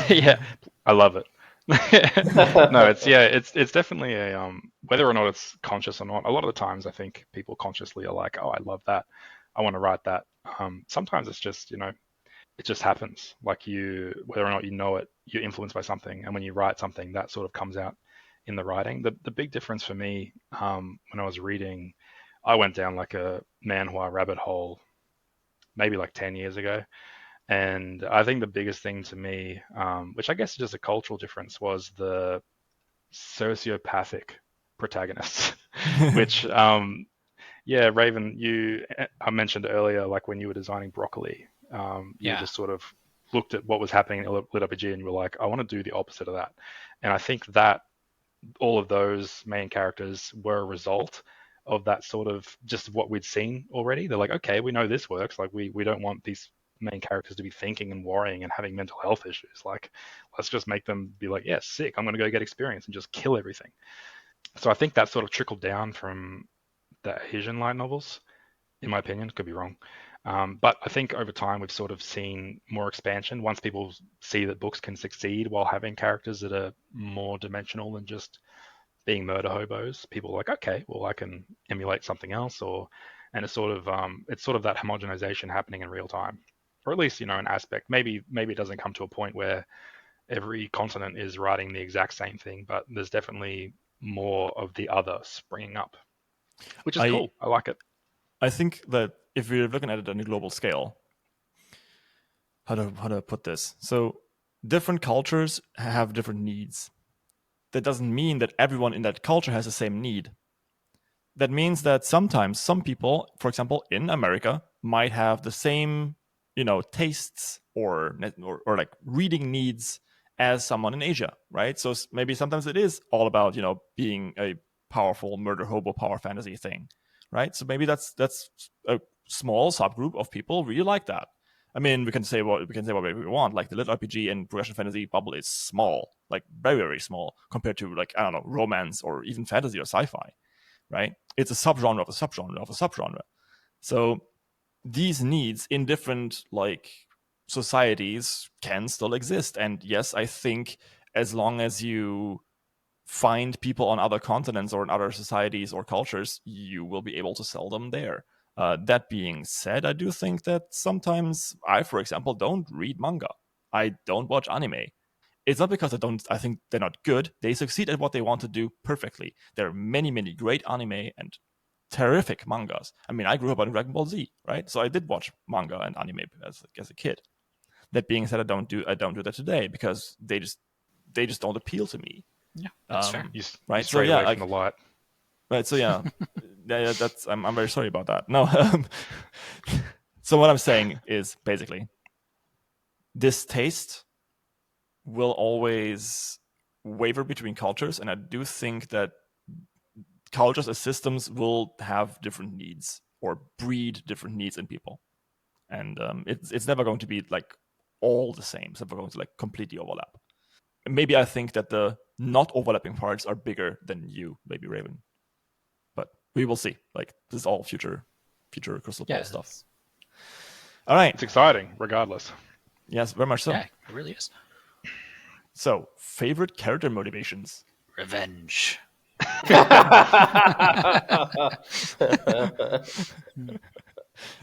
Yeah, I love it. No, it's definitely a whether or not it's conscious or not. A lot of the times, I think people consciously are like, "Oh, I love that. I want to write that." Sometimes it's just it just happens. Like whether or not you know it, you're influenced by something, and when you write something, that sort of comes out in the writing. The big difference for me when I was reading, I went down like a manhwa rabbit hole maybe like 10 years ago. And I think the biggest thing to me, which I guess is just a cultural difference, was the sociopathic protagonists, which, Raven, I mentioned earlier, like when you were designing Broccoli, you just sort of looked at what was happening in Lit RPG and you were like, I want to do the opposite of that. And I think that all of those main characters were a result of that sort of just what we'd seen already. They're like, okay, we know this works. Like we don't want these main characters to be thinking and worrying and having mental health issues. Like, let's just make them be like, yeah, sick. I'm going to go get experience and just kill everything. So I think that sort of trickled down from the Asian light novels, in my opinion. Could be wrong. But I think over time we've sort of seen more expansion once people see that books can succeed while having characters that are more dimensional than just being murder hobos. People are like, okay, well, I can emulate something else, and it's sort of that homogenization happening in real time, or at least an aspect. Maybe it doesn't come to a point where every continent is writing the exact same thing, but there's definitely more of the other springing up, which is cool. I like it. I think that if we're looking at it on a global scale, how to put this? So different cultures have different needs. That doesn't mean that everyone in that culture has the same need. That means that sometimes some people, for example, in America, might have the same, tastes or like reading needs as someone in Asia, right? So maybe sometimes it is all about, being a powerful murder hobo power fantasy thing, right? So maybe that's a small subgroup of people really like that. I mean, we can say what we want. Like the lit RPG and progression fantasy bubble is small, like very, very small compared to like, I don't know, romance or even fantasy or sci-fi, right? It's a subgenre of a subgenre of a subgenre. So these needs in different like societies can still exist. And yes, I think as long as you find people on other continents or in other societies or cultures, you will be able to sell them there. That being said, I do think that sometimes I, for example, don't read manga. I don't watch anime. It's not because I think they're not good. They succeed at what they want to do perfectly. There are many, many great anime and terrific mangas. I mean, I grew up on Dragon Ball Z, right? So I did watch manga and anime as a kid. That being said, I don't do that today because they just don't appeal to me. Yeah, that's fair. Right? So yeah, away from the light. Right. So yeah, that's I'm very sorry about that. No. So what I'm saying is basically this taste will always waver between cultures, and I do think that cultures as systems will have different needs or breed different needs in people, and it's never going to be like all the same. It's never going to like completely overlap. Maybe I think that the not overlapping parts are bigger than you, maybe Raven, but we will see. Like this is all future crystal ball stuff. All right, it's exciting, regardless. Yes, very much so. Yeah, it really is. So, favorite character motivations? Revenge.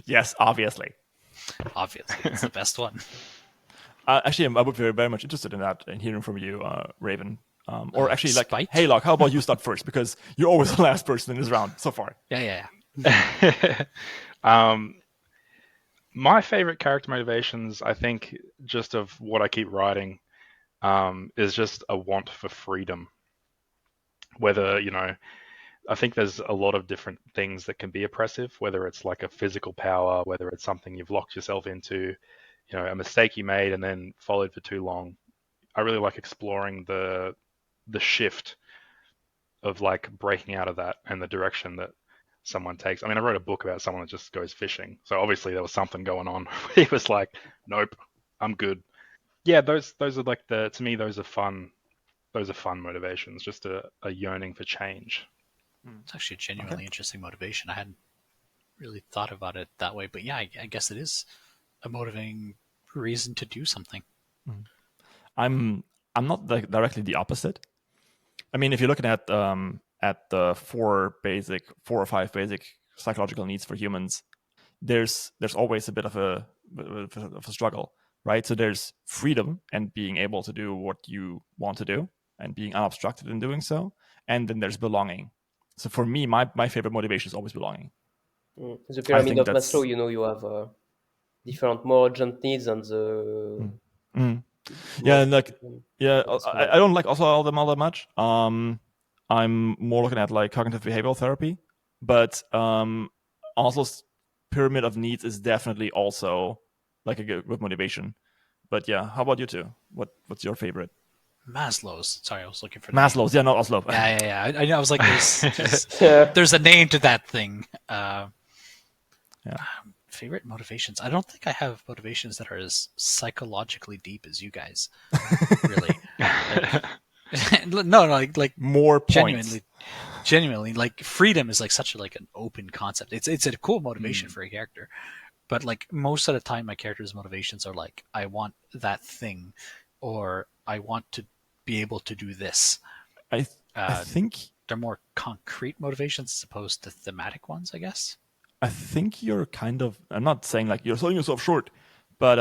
Yes, obviously. Obviously, it's the best one. Actually, I would be very, very much interested in that and hearing from you, Raven. Or actually, like, Spite? Haylock, how about you start first? Because you're always the last person in this round so far. Yeah. My favorite character motivations, I think, just of what I keep writing, is just a want for freedom. Whether, I think there's a lot of different things that can be oppressive, whether it's like a physical power, whether it's something you've locked yourself into, a mistake you made and then followed for too long. I really like exploring the shift of like breaking out of that and the direction that someone takes. I mean, I wrote a book about someone that just goes fishing, so obviously there was something going on. He was like, "Nope, I'm good." Yeah, those are like to me those are fun. Those are fun motivations. Just a yearning for change. It's actually a genuinely interesting motivation. I hadn't really thought about it that way, but yeah, I guess it is a motivating reason to do something. I'm not directly the opposite. I mean, if you're looking at the four or five basic psychological needs for humans, there's always a bit of a struggle, right? So there's freedom and being able to do what you want to do and being unobstructed in doing so, and then there's belonging. So for me, my favorite motivation is always belonging. The pyramid of Maslow, you have different more urgent needs and the yeah, and like I don't like also all them all that much. I'm more looking at like cognitive behavioral therapy, but also pyramid of needs is definitely also like a good motivation. But yeah, how about you two? What's your favorite? Maslow's. Sorry, I was looking for Maslow's. Yeah, not Oslo. Yeah. I was like, there's a name to that thing. Favorite motivations. I don't think I have motivations that are as psychologically deep as you guys. Really. No, like more points. Genuinely, like freedom is like such an open concept. It's a cool motivation for a character, but like most of the time, my character's motivations are like, I want that thing, or I want to be able to do this. I think they're more concrete motivations as opposed to thematic ones, I guess. I think you're kind of. I'm not saying like you're selling yourself short, but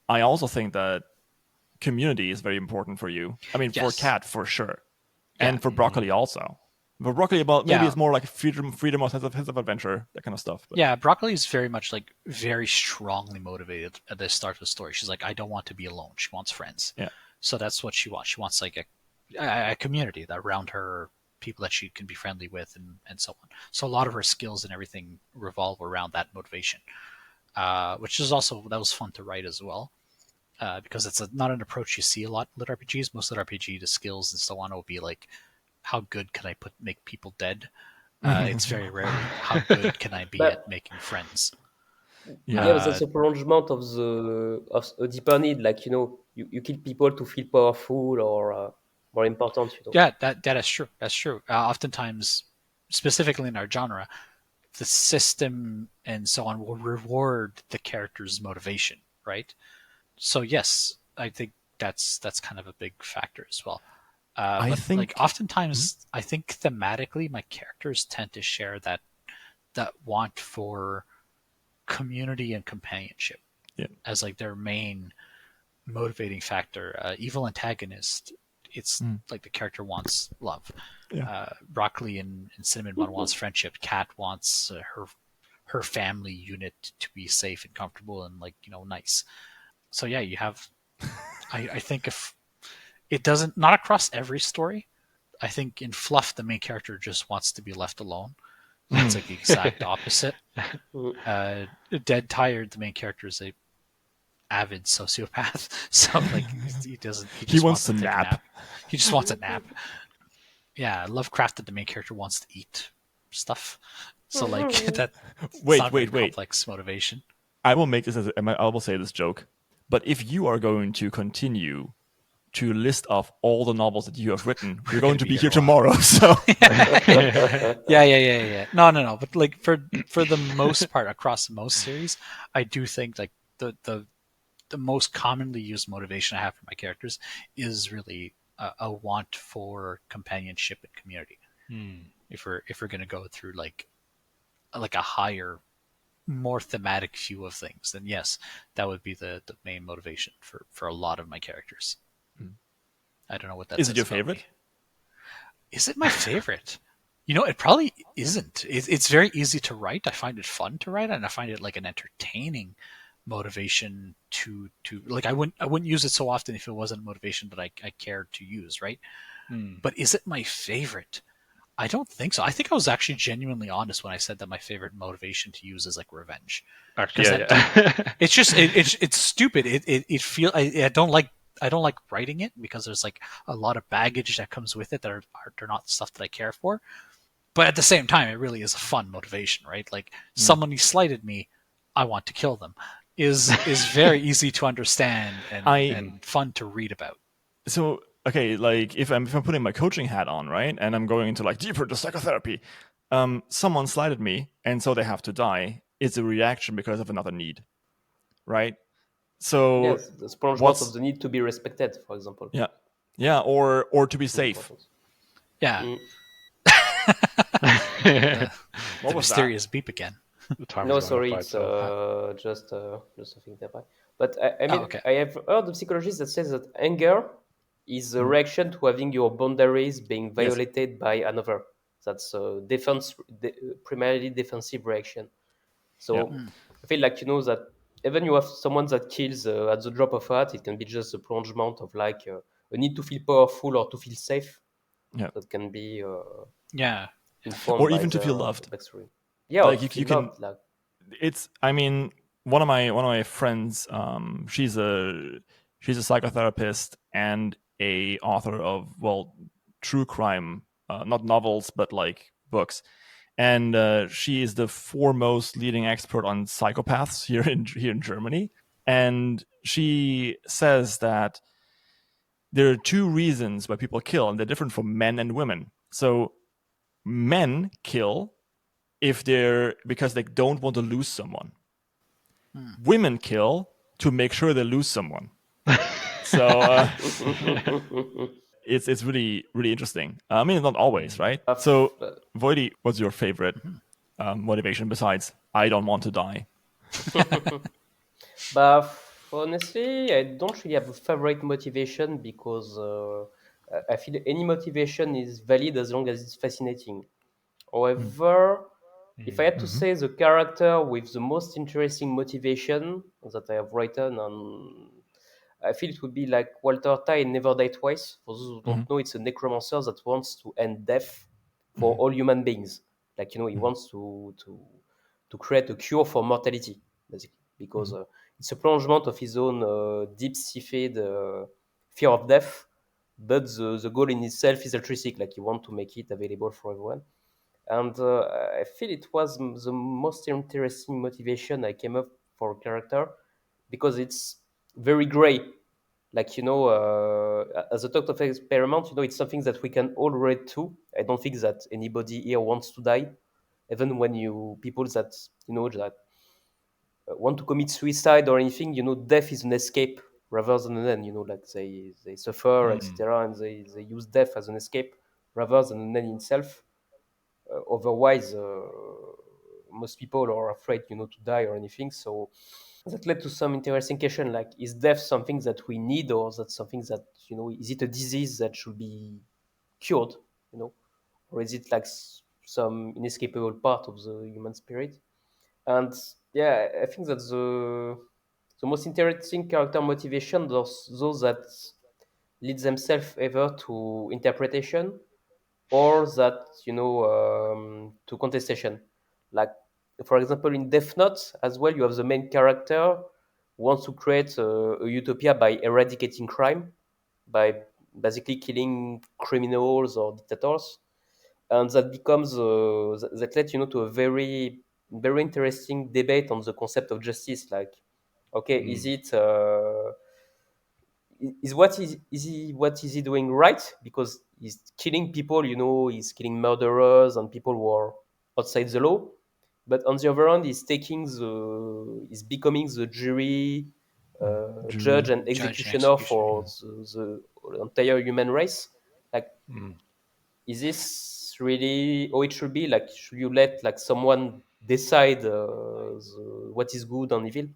I also think that community is very important for you. I mean, for Cat for sure, and for Broccoli also. For Broccoli, maybe it's more like freedom or sense of adventure, that kind of stuff. But. Yeah, Broccoli is very much like very strongly motivated at the start of the story. She's like, I don't want to be alone. She wants friends. Yeah. So that's what she wants. She wants like a community that around her, people that she can be friendly with, and so on. So a lot of her skills and everything revolve around that motivation, which is also, that was fun to write as well, because it's not an approach you see a lot in lit RPGs. Most lit RPG, the skills and so on will be like, how good can I make people dead? It's very rare. How good can I be at making friends? Yeah, but that's a prolongement of a deeper need. Like you kill people to feel powerful or more important. Yeah, that is true. That's true. Oftentimes, specifically in our genre, the system and so on will reward the character's motivation, right? So yes, I think that's kind of a big factor as well. I think, like, oftentimes, I think thematically, my characters tend to share that want for community and companionship as like their main motivating factor. Evil antagonist, it's like the character wants love. Broccoli and Cinnamon Bun wants friendship. Cat wants her family unit to be safe and comfortable and nice. So yeah, you have. I think if it doesn't, not across every story. I think in Fluff, the main character just wants to be left alone. It's like the exact opposite. Dead Tired, the main character is a avid sociopath. So like he doesn't. He wants to nap. He just wants a nap. Yeah, Lovecrafted, the main character wants to eat stuff. So like that. Wait. Complex motivation. I will make this I will say this joke. But if you are going to continue to list off all the novels that you have written, you're going to be here tomorrow. So yeah. No. But like for the most part, across most series, I do think like the most commonly used motivation I have for my characters is really a want for companionship and community. If we're gonna go through like a higher, more thematic view of things, then yes, that would be the main motivation for a lot of my characters. I don't know what that is. It your favorite? Is it my favorite? It probably isn't. It's very easy to write. I find it fun to write, and I find it like an entertaining motivation to like. I wouldn't use it so often if it wasn't a motivation that I cared to use, right? But is it my favorite? I don't think so. I think I was actually genuinely honest when I said that my favorite motivation to use is like revenge. Actually, it's just it's stupid. I I don't like writing it because there's like a lot of baggage that comes with it that are not stuff that I care for. But at the same time, it really is a fun motivation, right? Like somebody slighted me, I want to kill them. Is very easy to understand and fun to read about. So okay, like if I'm putting my coaching hat on, right, and I'm going into like deeper into psychotherapy, someone slighted me, and so they have to die. It's a reaction because of another need, right? So yes, the spongement of the need to be respected, for example. Yeah, or to be safe. Yeah. What the was mysterious beep again. No, sorry, it's just something nearby. But I mean, I have heard of psychologists that says that anger is a reaction to having your boundaries being violated by another. That's a primarily defensive reaction. So I feel like that even you have someone that kills at the drop of a hat, it can be just a prolongement of like a need to feel powerful or to feel safe. Yeah, that can be informed or even to feel loved. Backstory. Yeah, like you can. Loved, like. It's. I mean, one of my friends. She's a psychotherapist and a author of true crime, not novels but like books. And she is the foremost leading expert on psychopaths here in Germany. And she says that there are two reasons why people kill, and they're different for men and women. So men kill because they don't want to lose someone. Women kill to make sure they lose someone. So it's really, really interesting. I mean, not always, right? So, Voidy, what's your favorite motivation besides I don't want to die? But honestly, I don't really have a favorite motivation because I feel any motivation is valid as long as it's fascinating. However, if I had to say the character with the most interesting motivation that I have written, I feel it would be like Walter Ty in Never Die Twice. For those who don't know, it's a necromancer that wants to end death for all human beings. Like, he wants to create a cure for mortality, basically, because it's a plungement of his own deep-seated fear of death. But the goal in itself is altruistic, like he wants to make it available for everyone. And I feel it was the most interesting motivation I came up for a character because it's very gray. Like, as a thought of experiment, it's something that we can all relate to. I don't think that anybody here wants to die. Even when people that, that want to commit suicide or anything, death is an escape rather than an end, like they suffer, etc. And they use death as an escape rather than an end in itself. Otherwise, most people are afraid, to die or anything. So that led to some interesting question, like, is death something that we need, or is that something that, is it a disease that should be cured, or is it like some inescapable part of the human spirit? And yeah, I think that the most interesting character motivation those that lead themselves either to interpretation or that to contestation. Like, for example, in Death Note as well, you have the main character who wants to create a utopia by eradicating crime, by basically killing criminals or dictators, and that becomes that led to a very, very interesting debate on the concept of justice. Like, okay, is it what is he doing right, because he's killing people, he's killing murderers and people who are outside the law, but on the other hand he's becoming the jury, judge and executioner for the entire human race. Like, is this really how it should be? Like, should you let like someone decide what is good and evil?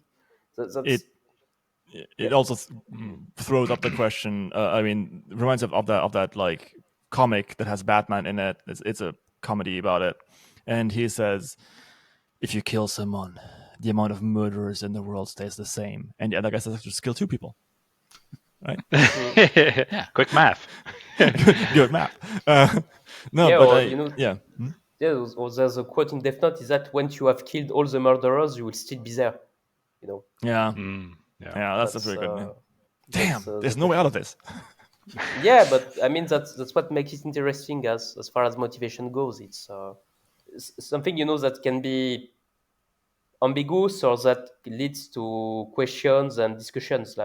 It also throws up the question. I mean, reminds of that like comic that has Batman in it. It's a comedy about it, and he says, if you kill someone, the amount of murderers in the world stays the same. And the other guy says, just kill two people. Right? Yeah. Quick math. Good math. No, yeah, but or, yeah. Yeah, or there's a quote in Death Note is that once you have killed all the murderers, you will still be there. Yeah. Yeah, that's very good. Damn, That's there's the no way out of question. this. Yeah, but I mean that's what makes it interesting as far as motivation goes. It's something that can be ambiguous or that leads to questions and discussions.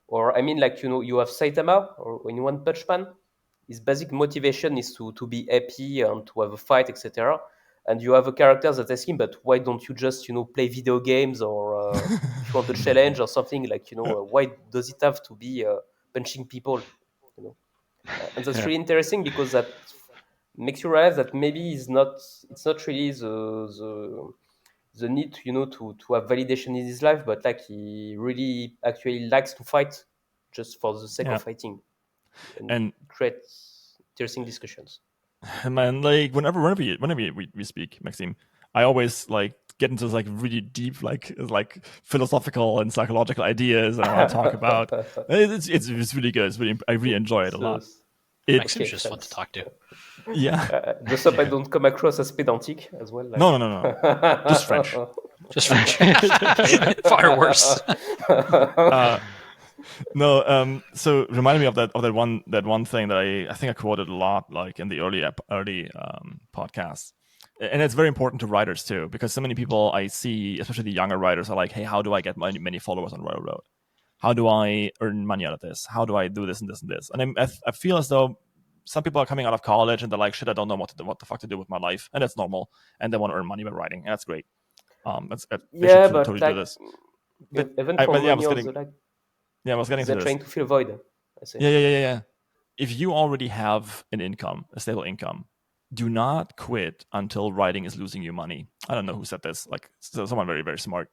Or I mean, you have Saitama or in One Punch Man. His basic motivation is to be happy and to have a fight, etc. And you have a character that asks him, but why don't you just play video games, or if you want a challenge or something, why does it have to be punching people? You know, and that's Yeah. really interesting because that makes you realize that maybe it's not really the need to have validation in his life, but like he really actually likes to fight just for the sake Yeah. of fighting and And create interesting discussions. man, like whenever we speak, Maxime, I always like get into like really deep like philosophical and psychological ideas that I want to talk about. It's really good. I really enjoy it a lot. Maxime's Okay, just fun to thanks. talk to. Yeah. Just hope I don't come across as pedantic as well. No. Just French. Just French. Far worse. No, so reminded me of that one thing that I think I quoted a lot, like in the early podcasts, and it's very important to writers too, because so many people I see, especially the younger writers, are like, "Hey, how do I get many followers on Royalroad? How do I earn money out of this? How do I do this and this and this?" And I feel as though some people are coming out of college and they're like, "Shit, I don't know what the fuck to do with my life," and that's normal, and they want to earn money by writing, and that's great. They should Yeah, but totally do this. But even for yeah, money on the like, I was getting to they're this. trying to fill a void. I say. Yeah. If you already have an income, a stable income, do not quit until writing is losing you money. I don't know who said this, like someone very, very smart.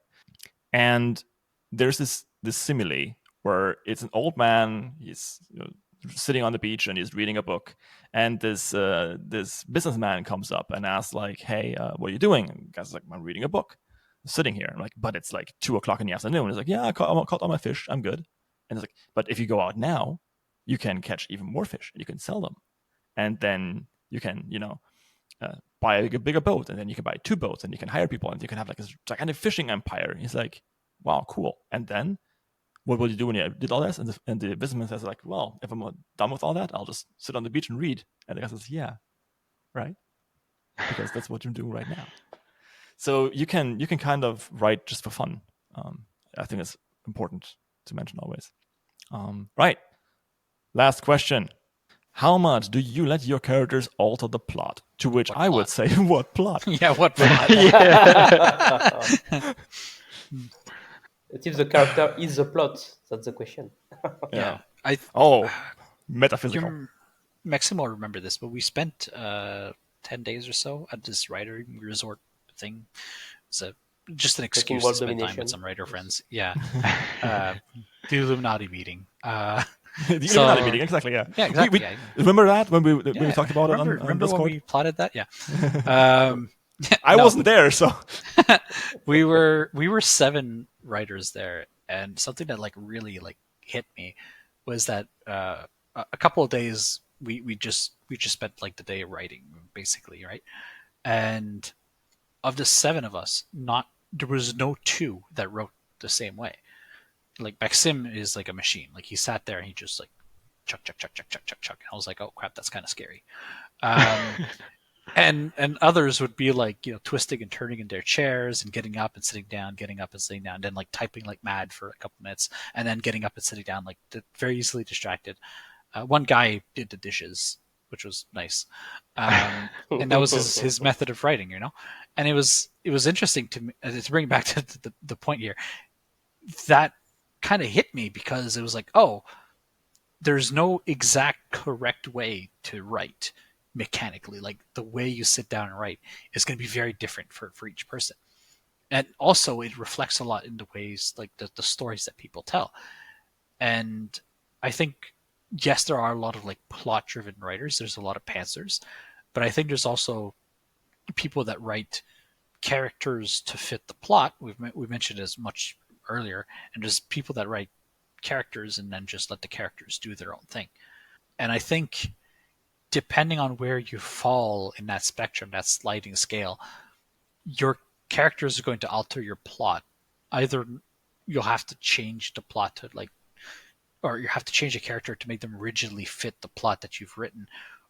And there's this simile where it's an old man, he's sitting on the beach and he's reading a book, and this businessman comes up and asks like, "Hey, what are you doing?" And the guy's like, "I'm reading a book, I'm sitting here." I'm like, "But it's like 2:00 in the afternoon." He's like, "Yeah, I caught all my fish, I'm good." And it's like, "But if you go out now, you can catch even more fish and you can sell them, and then you can buy a bigger boat, and then you can buy 2 boats, and you can hire people, and you can have like this gigantic fishing empire." He's like, "Wow, cool." And then what will you do when you did all this? And the businessman says like, "Well, if I'm done with all that, I'll just sit on the beach and read." And the guy says, "Yeah, right, because that's what you're doing right now." So you can kind of write just for fun. I think it's important to mention always. Right. Last question. How much do you let your characters alter the plot? To which I would say, what plot? Yeah, what plot? If the character is the plot, that's the question. Yeah. Metaphysical. Maxime will remember this, but we spent 10 days or so at this writing resort thing. It's just an excuse to spend time with some writer friends. Yeah. The Illuminati meeting. The Illuminati meeting, exactly, yeah. Yeah, exactly. Remember that when we talked about it on remember Discord? when we plotted that? Yeah. I wasn't there, so we were 7 writers there, and something that like really like hit me was that a couple of days we just spent like the day writing basically, right? And of the 7 of us, there was no 2 that wrote the same way. Like Maxime is like a machine. Like he sat there and he just like chuck. And I was like, oh crap, that's kind of scary. And others would be like, twisting and turning in their chairs and getting up and sitting down, and then like typing like mad for a couple minutes, and then getting up and sitting down, like very easily distracted. One guy did the dishes, which was nice, and that was his method of writing, And it was interesting to bring back to the point here. That kind of hit me because it was like, oh, there's no exact correct way to write mechanically. Like the way you sit down and write is going to be very different for each person. And also it reflects a lot in the ways, like the stories that people tell. And I think, yes, there are a lot of like plot driven writers. There's a lot of pantsers, but I think there's also people that write characters to fit the plot. We mentioned as much earlier, and there's people that write characters and then just let the characters do their own thing. And I think depending on where you fall in that spectrum, that sliding scale, your characters are going to alter your plot. Either you'll have to change the plot to like or you have to change a character to make them rigidly fit the plot that you've written,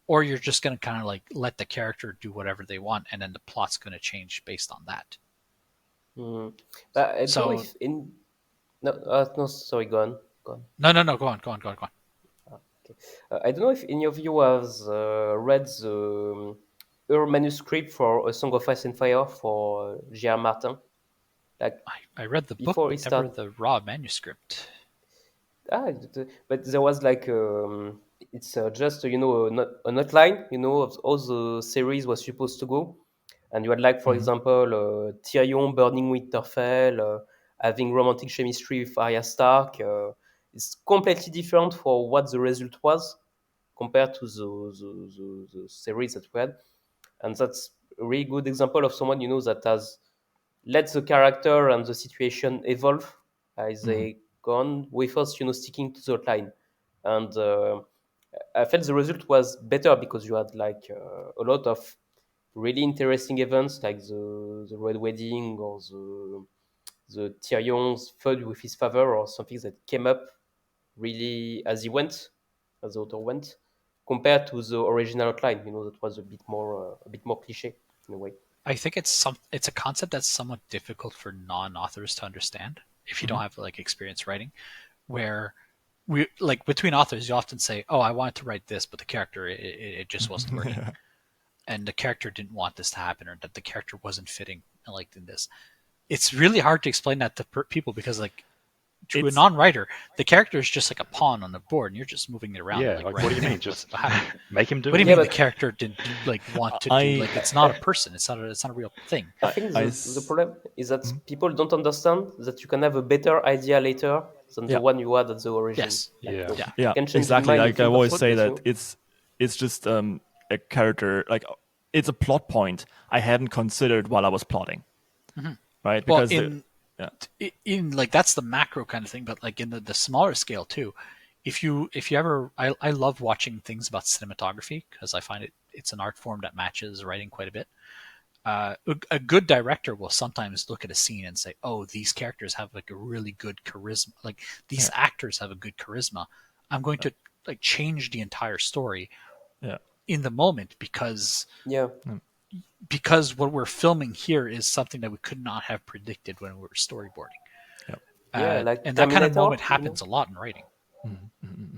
or you're just going to kind of like let the character do whatever they want, and then the plot's going to change based on that. But I don't know So if in no, sorry, go on. no, go on. Okay. I don't know if any of you has read the her manuscript for A Song of Ice and Fire for J.R. Martin. Like I read the book, before but it never start, the raw manuscript. But there was like it's just an outline, of how the series was supposed to go, and you had like, for example, Tyrion burning Winterfell, having romantic chemistry with Arya Stark. It's completely different for what the result was compared to the series that we had, and that's a really good example of someone that has let the character and the situation evolve as they go on with us, sticking to the outline. And I felt the result was better because you had like a lot of really interesting events like the Red Wedding or the Tyrion's feud with his father or something that came up really as the author went, compared to the original outline. That was a bit more cliche in a way. I think it's a concept that's somewhat difficult for non-authors to understand if you don't have like experience writing, where we like between authors you often say, oh, I wanted to write this, but the character it just wasn't working. And the character didn't want this to happen, or that the character wasn't fitting like in this. It's really hard to explain that to people because like to a non-writer, the character is just like a pawn on the board, and you're just moving it around. Yeah, like what do you mean? Just make him do it. What do you mean the character didn't like want to do? Like it's not a person. It's not a real thing. I think the problem is that people don't understand that you can have a better idea later than the one you had at the origin. Yes. Yeah. Exactly. Like I always say that it's just a character, like it's a plot point I hadn't considered while I was plotting. Right? Because in like that's the macro kind of thing, but like in the smaller scale too. If you ever, I love watching things about cinematography because I find it's an art form that matches writing quite a bit. A good director will sometimes look at a scene and say, "Oh, these characters have like a really good charisma. Like these actors have a good charisma. I'm going to like change the entire story in the moment because what we're filming here is something that we could not have predicted when we were storyboarding." Like and that kind of moment happens a lot in writing.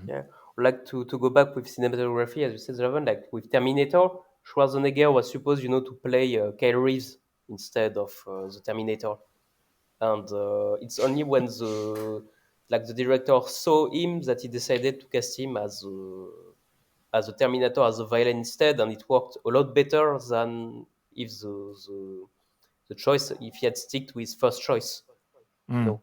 Yeah, like to go back with cinematography, as you said, Raven, like with Terminator, Schwarzenegger was supposed, to play Kyle Reeves instead of the Terminator, and it's only when the director saw him that he decided to cast him as a Terminator, as a villain instead, and it worked a lot better than if the choice, if he had stick to his first choice. And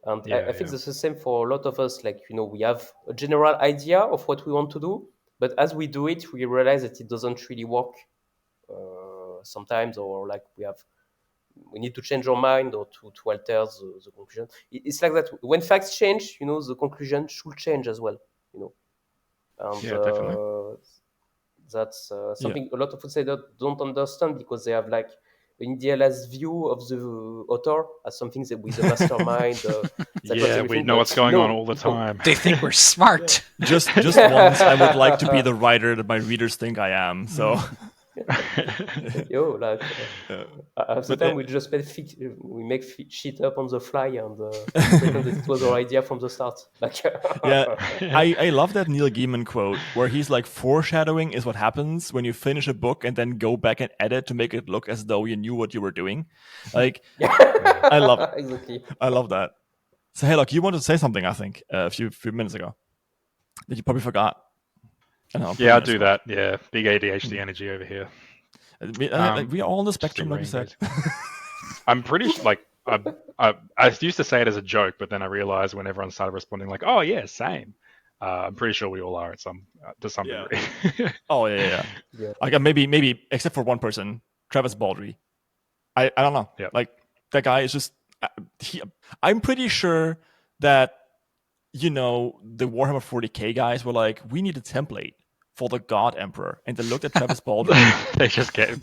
I think that's the same for a lot of us. Like, we have a general idea of what we want to do, but as we do it, we realize that it doesn't really work sometimes, or like we need to change our mind or to alter the conclusion. It's like that. When facts change, the conclusion should change as well. And definitely. that's something a lot of us don't understand because they have like an idealized view of the author as something that with a mastermind. We know what's going on all the time. They think we're smart. Just once, I would like to be the writer that my readers think I am. So. Half the time we just make shit up on the fly and pretend that it was our idea from the start. I love that Neil Gaiman quote where he's like, foreshadowing is what happens when you finish a book and then go back and edit to make it look as though you knew what you were doing. Like, I love that. So Haylock, you wanted to say something, I think, a few minutes ago that you probably forgot. I'll do that. Yeah, big ADHD energy over here. We are all on the spectrum, like you said. I'm pretty I used to say it as a joke, but then I realized when everyone started responding like, "Oh yeah, same." I'm pretty sure we all are to some degree. Oh yeah. Like maybe except for one person, Travis Baldry. I don't know. Yeah. Like that guy is just. I'm pretty sure that the Warhammer 40k guys were like, we need a template for the God Emperor, and they looked at Travis Baldwin. They just came.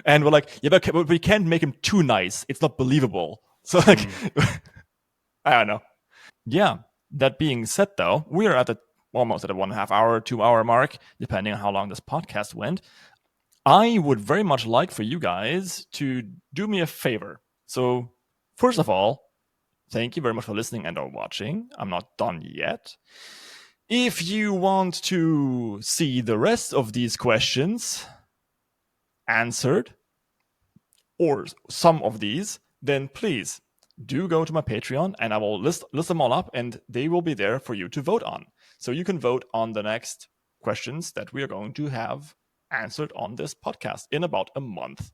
And we're like, but we can't make him too nice. It's not believable. So like, I don't know. yeah, that being said, though, we are almost at a 1.5 hour, 2 hour mark, depending on how long this podcast went. I would very much like for you guys to do me a favor. So, first of all, thank you very much for listening and or watching. I'm not done yet. If you want to see the rest of these questions answered, or some of these, then please do go to my Patreon and I will list them all up and they will be there for you to vote on. So you can vote on the next questions that we are going to have answered on this podcast in about a month,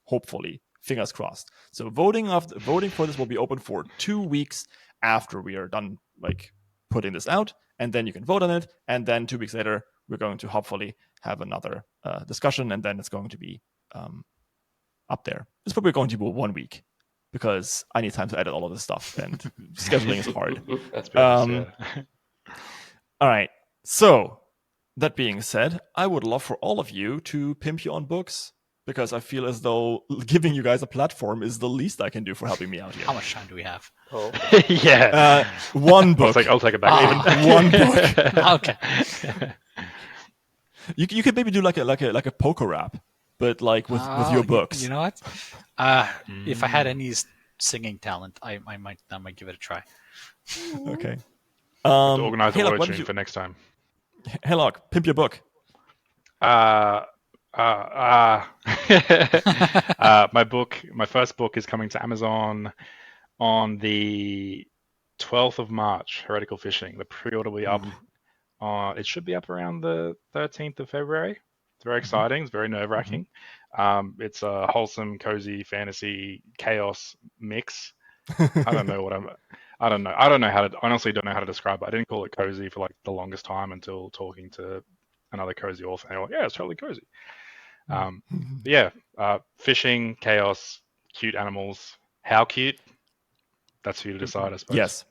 hopefully. Fingers crossed. So voting for this will be open for 2 weeks after we are done putting this out, and then you can vote on it. And then 2 weeks later, we're going to hopefully have another discussion, and then it's going to be up there. It's probably going to be 1 week because I need time to edit all of this stuff, and scheduling is hard. That's yeah. All right. So that being said, I would love for all of you to pimp you on books, because I feel as though giving you guys a platform is the least I can do for helping me out here. How much time do we have? Oh. Yeah. One book. I'll take it back. One book. Okay. You could maybe do like a poker rap, but with your books. You know what? If I had any singing talent, I might give it a try. Okay. To organize a Haylock, auto tune for next time. Haylock, pimp your book. My first book is coming to Amazon on the 12th of March, Heretical Fishing. The pre-order will be up. It should be up around the 13th of February. It's very exciting. It's very nerve-wracking. It's a wholesome, cozy fantasy chaos mix. I don't know honestly don't know how to describe it. I didn't call it cozy for the longest time until talking to another cozy author. And they were like, yeah, it's totally cozy. Fishing, chaos, cute animals. How cute? That's for you to decide, I suppose. Yes.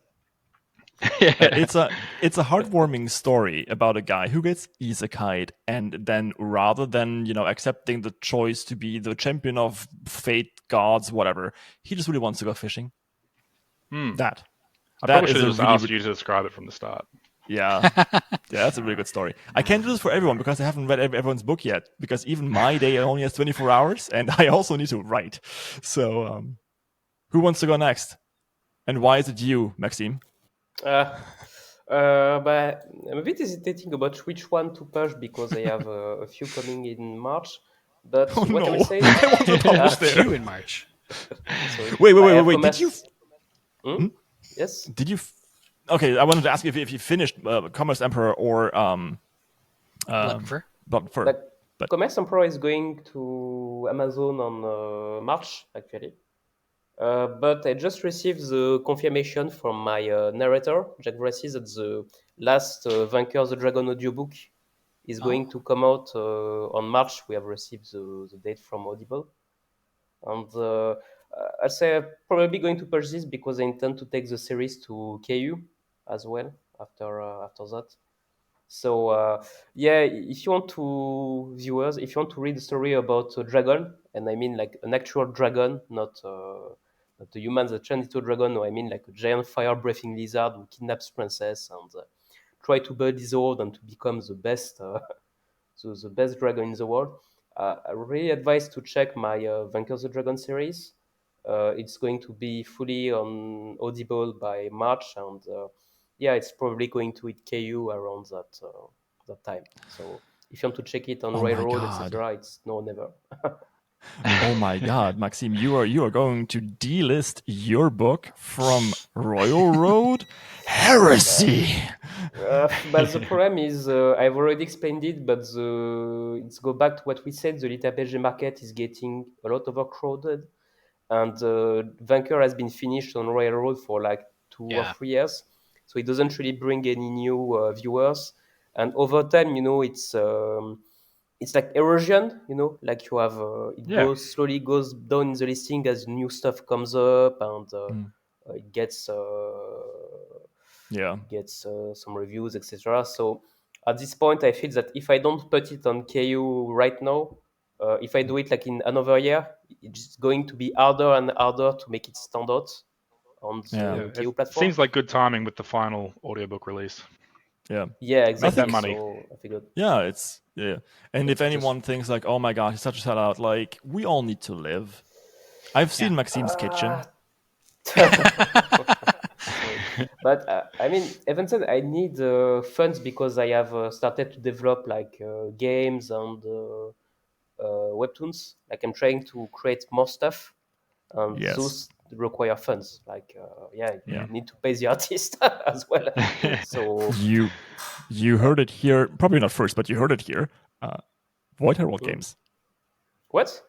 It's a heartwarming story about a guy who gets isekai'd, and then rather than accepting the choice to be the champion of fate, gods, whatever, he just really wants to go fishing. That probably should have just asked you to describe it from the start. Yeah, that's a really good story. I can't do this for everyone because I haven't read everyone's book yet, because even my day only has 24 hours and I also need to write. So who wants to go next? And why is it you, Maxime? But I'm a bit hesitating about which one to push because I have a few coming in March. But I will say, I want to publish A there. few in March. Wait. Did you? Yes. Did you? Okay, I wanted to ask you if you finished Commerce Emperor or Blood Fur. Commerce Emperor is going to Amazon on March, actually. But I just received the confirmation from my narrator, Jack Brassis, that the last Vanqueur the Dragon audiobook is going to come out on March. We have received the date from Audible. And I'd say I'm probably going to purchase this because I intend to take the series to KU as well after that. So if you want to read a story about a dragon, and I mean like an actual dragon, not the humans that turn into a dragon. No, I mean like a giant fire-breathing lizard who kidnaps princess and try to build his world and to become the best, the best dragon in the world. I really advise to check my Vanqueur the Dragon series. It's going to be fully on Audible by March, and it's probably going to hit KU around that time. So if you want to check it on Railroad, etc., it's never. Oh my God, Maxime, you are going to delist your book from Royalroad? Heresy! But the problem is, I've already explained it, but it's go back to what we said. The Little RPG market is getting a lot overcrowded, and Vanqueur has been finished on Railroad for like 2 or 3 years, so it doesn't really bring any new viewers. And over time, it's like erosion, like you have slowly goes down in the listing as new stuff comes up, and it gets some reviews, etc. So at this point, I feel that if I don't put it on KU right now, if I do it like in another year, it's going to be harder and harder to make it stand out. on the TO It platform. seems like good timing with the final audiobook release. Yeah, exactly. Make that money. So I figured. And if anyone thinks like, oh my god, he's such a sellout, like we all need to live. I've seen Maxime's kitchen. But I mean, even said, I need funds because I have started to develop like games and webtoons. Like I'm trying to create more stuff, and those require funds. Like you need to pay the artist as well. So you heard it here, probably not first, but you heard it here. VoidHerald games. What?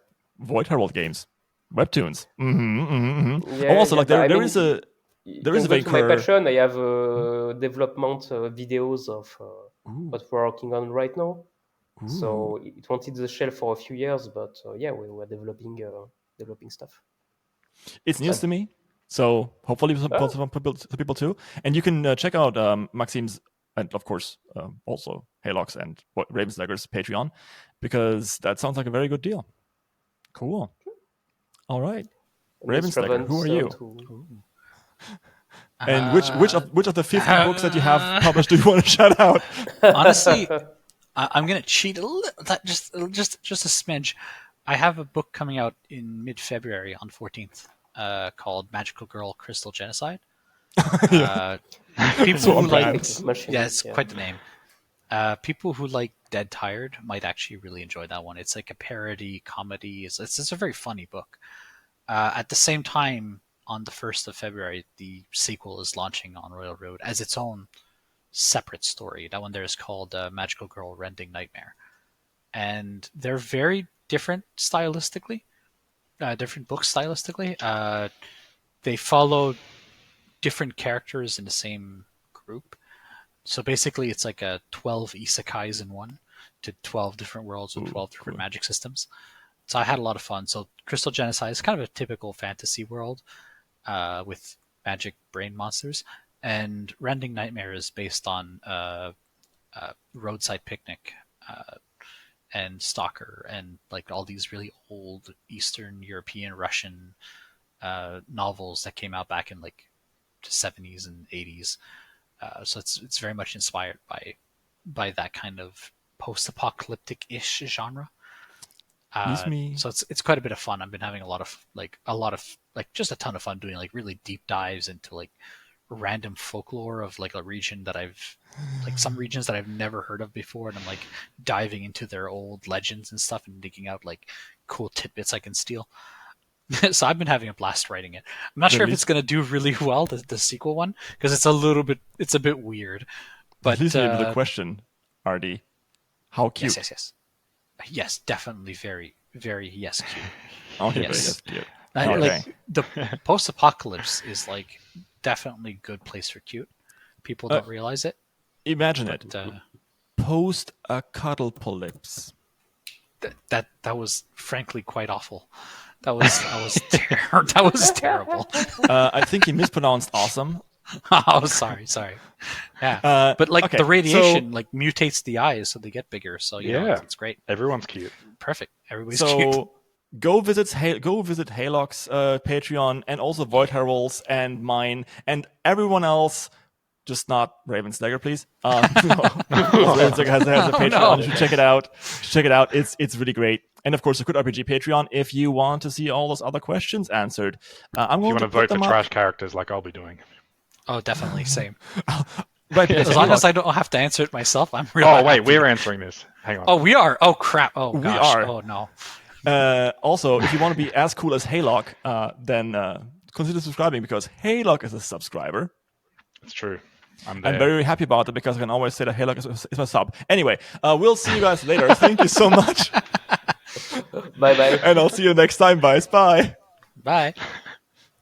VoidHerald games, webtoons. Yeah, also, like there mean, is a to my passion. I have development videos of what we're working on right now. So it wanted the shell for a few years, but we were developing stuff. It's news to me, so hopefully some people too. And you can check out Maxime's and of course also Haylock's and RavensDagger's Patreon, because that sounds like a very good deal. Cool. All right, RavensDagger, who are you? And which of the 50 books that you have published do you want to shout out? Honestly, I'm gonna cheat a little, just a smidge. I have a book coming out in mid-February on 14th called Magical Girl Crystal Genocide. People who like, it's quite the name. People who like Dead Tired might actually really enjoy that one. It's like a parody comedy. It's a very funny book. At the same time, on the 1st of February, the sequel is launching on Royalroad as its own separate story. That one there is called Magical Girl Rending Nightmare. And they're very different stylistically, different books stylistically. They follow different characters in the same group. So basically it's like a 12 isekais in one, to 12 different worlds with 12 different magic systems. So I had a lot of fun. So Crystal Genocide is kind of a typical fantasy world with magic brain monsters. And Rending Nightmare is based on Roadside Picnic and Stalker and like all these really old Eastern European Russian novels that came out back in like the 70s and 80s. So it's very much inspired by that kind of post-apocalyptic-ish genre. So it's quite a bit of fun. I've been having a lot of just a ton of fun doing like really deep dives into like random folklore of like a region that some regions that I've never heard of before, and I'm like diving into their old legends and stuff and digging out like cool tidbits I can steal. So I've been having a blast writing it. I'm not sure if it's going to do really well, the sequel one, because it's a bit weird. But leads me to the question, RD. How cute? Yes, definitely very, very cute. Okay, yes. Cute. Like the post-apocalypse is like definitely a good place for cute. People don't realize it. Imagine it. Post-apocalypse. That was frankly quite awful. That was terrible. I think he mispronounced awesome. Oh, sorry. Yeah, but like the radiation like mutates the eyes, so they get bigger. So it's great. Everyone's cute. Perfect. Everybody's cute. So go visit Haylock's Patreon, and also VoidHerald's and mine and everyone else. Just not RavensDagger, please. RavensDagger has a Patreon. You should check it out. It's really great. And of course, the CritRPG Patreon, if you want to see all those other questions answered. If you want to vote for trash characters like I'll be doing. Oh, definitely. Same. Right, as long as I don't have to answer it myself, I'm really wait, we're answering this. Hang on. Oh, we are? Oh, crap. Oh, gosh. We are. Oh, no. Also, if you want to be as cool as Haylock, then consider subscribing, because Haylock is a subscriber. It's true. I'm very happy about it, because I can always say that Haylock is my sub. Anyway, we'll see you guys later. Thank you so much. Bye-bye. And I'll see you next time, guys. Bye. Bye.